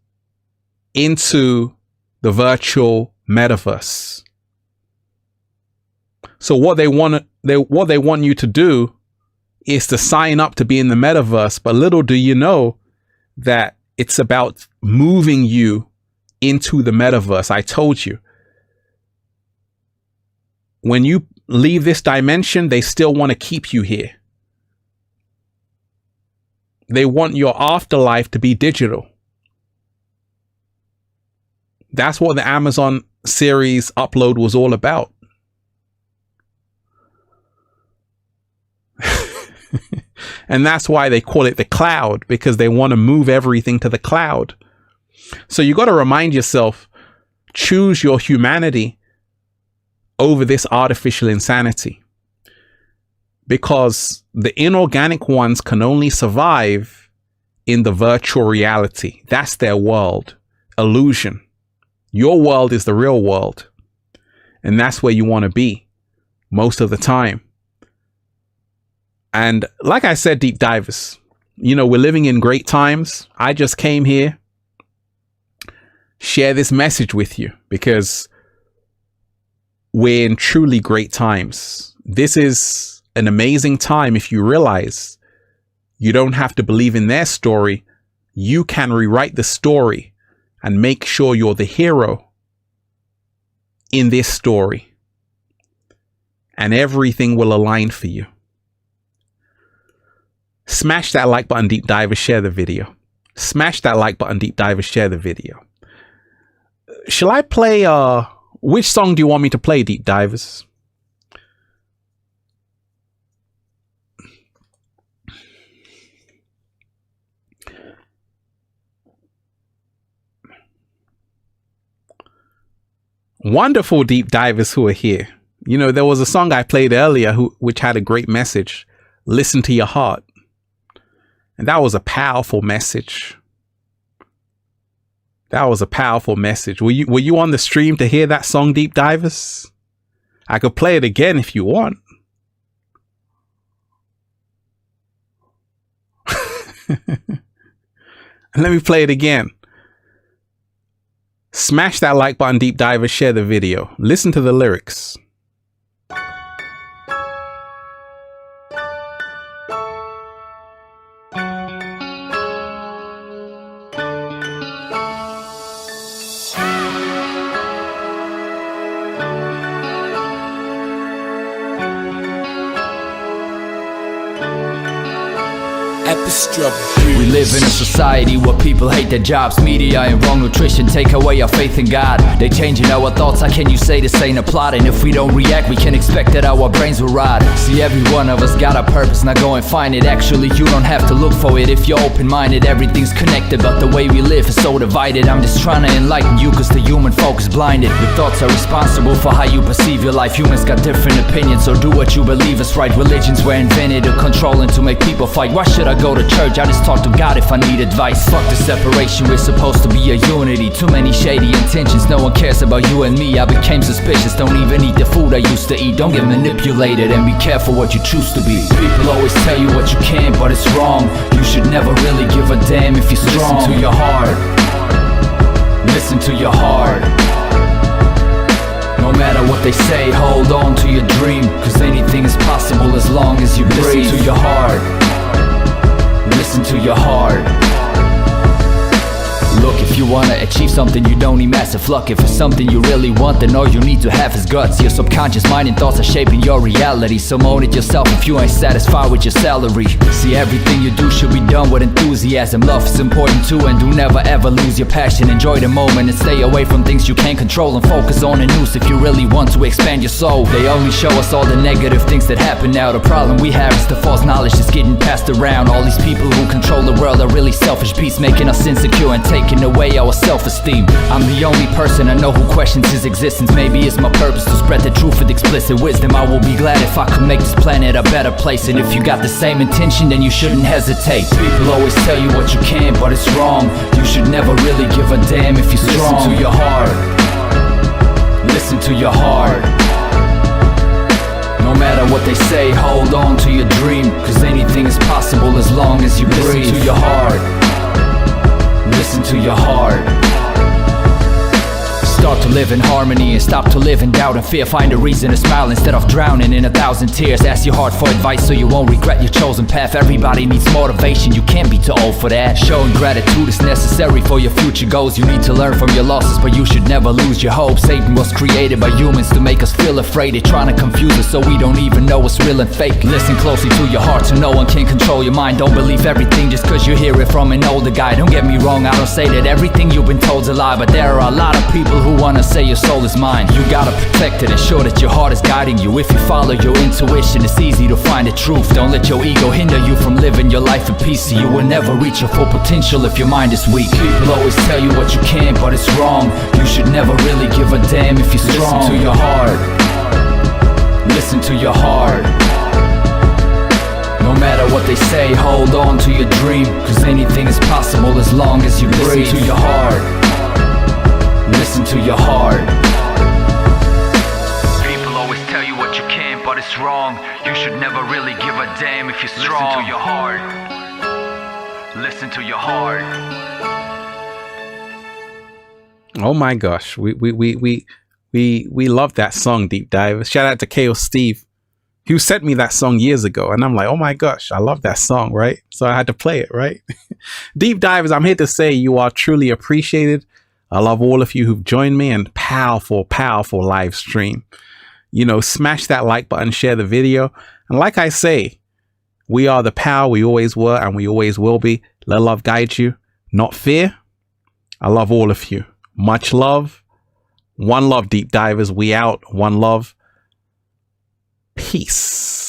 into the virtual metaverse. So what they want you to do is to sign up to be in the metaverse, but little do you know that it's about moving you into the metaverse. I told you, when you leave this dimension, they still want to keep you here. They want your afterlife to be digital. That's what the Amazon series upload was all about. And that's why they call it the cloud, because they want to move everything to the cloud. So you got to remind yourself, choose your humanity over this artificial insanity. Because the inorganic ones can only survive in the virtual reality. That's their world. Illusion. Your world is the real world. And that's where you want to be most of the time. And like I said, deep divers, you know, we're living in great times. I just came here, share this message with you because we're in truly great times. This is an amazing time if you realize you don't have to believe in their story. You can rewrite the story and make sure you're the hero in this story. And everything will align for you. Smash that like button, deep divers, share the video. Smash that like button, deep divers, share the video. Shall I play, which song do you want me to play, deep divers? Wonderful deep divers who are here. You know, there was a song I played earlier which had a great message. Listen to your heart. And that was a powerful message. That was a powerful message. Were you on the stream to hear that song, deep divers? I could play it again if you want. Let me play it again. Smash that like button, deep divers, share the video. Listen to the lyrics. We live in a society where people hate their jobs, media and wrong nutrition take away our faith in God. They changing our thoughts, how can you say this ain't a plot? And if we don't react, we can expect that our brains will rot. See, every one of us got a purpose, now go and find it. Actually, you don't have to look for it if you're open-minded. Everything's connected, but the way we live is so divided. I'm just trying to enlighten you, cause the human folk is blinded. Your thoughts are responsible for how you perceive your life. Humans got different opinions, so do what you believe is right. Religions were invented to control and to make people fight. Why should I go to church? I just talk to God if I need advice. Fuck the separation, we're supposed to be a unity. Too many shady intentions, no one cares about you and me. I became suspicious, don't even eat the food I used to eat. Don't get manipulated and be careful what you choose to be. People always tell you what you can, but it's wrong. You should never really give a damn if you're strong. Listen to your heart. Listen to your heart. No matter what they say, hold on to your dream, cause anything is possible as long as you breathe. Listen to your heart. Listen to your heart. Look, if you wanna achieve something, you don't need massive luck. If it's something you really want, then all you need to have is guts. Your subconscious mind and thoughts are shaping your reality, so own it yourself if you ain't satisfied with your salary. See, everything you do should be done with enthusiasm. Love is important too, and do never ever lose your passion. Enjoy the moment and stay away from things you can't control, and focus on the news if you really want to expand your soul. They only show us all the negative things that happen now. The problem we have is the false knowledge that's getting passed around. All these people who control the world are really selfish beasts, making us insecure and taking away our self-esteem. I'm the only person I know who questions his existence. Maybe it's my purpose to spread the truth with explicit wisdom. I will be glad if I could make this planet a better place. And if you got the same intention, then you shouldn't hesitate. People always tell you what you can, but it's wrong. You should never really give a damn if you're strong. Listen to your heart. Listen to your heart. matter what they say, hold on to your dream, cause anything is possible as long as you breathe. Listen to your heart. Listen to your heart. Start to live in harmony and stop to live in doubt and fear. Find a reason to smile instead of drowning in 1,000 tears. Ask your heart for advice so you won't regret your chosen path. Everybody needs motivation, you can't be too old for that. Showing gratitude is necessary for your future goals. You need to learn from your losses, but you should never lose your hope. Satan was created by humans to make us feel afraid. They're trying to confuse us so we don't even know what's real and fake. Listen closely to your heart so no one can control your mind. Don't believe everything just cause you hear it from an older guy. Don't get me wrong, I don't say that everything you've been told's a lie, but there are a lot of people who wanna say your soul is mine. You gotta protect it, ensure that your heart is guiding you. If you follow your intuition, it's easy to find the truth. Don't let your ego hinder you from living your life in peace. You will never reach your full potential if your mind is weak. People always tell you what you can, but it's wrong. You should never really give a damn if you're strong. Listen to your heart. Listen to your heart. No matter what they say, hold on to your dream, cause anything is possible as long as you breathe. Listen to your heart. Listen to your heart. People always tell you what you can, but it's wrong. You should never really give a damn if you're strong. Listen to your heart. Listen to your heart. Oh my gosh, we love that song, Deep Dive. Shout out to KO Steve, who sent me that song years ago, and I'm like, oh my gosh, I love that song, right? So I had to play it, right? Deep Divers, I'm here to say you are truly appreciated. I love all of you who've joined me, and powerful live stream. You know, smash that like button, share the video. And like I say, we are the power we always were and we always will be. Let love guide you, not fear. I love all of you. Much love. One love, Deep Divers. We out. One love. Peace.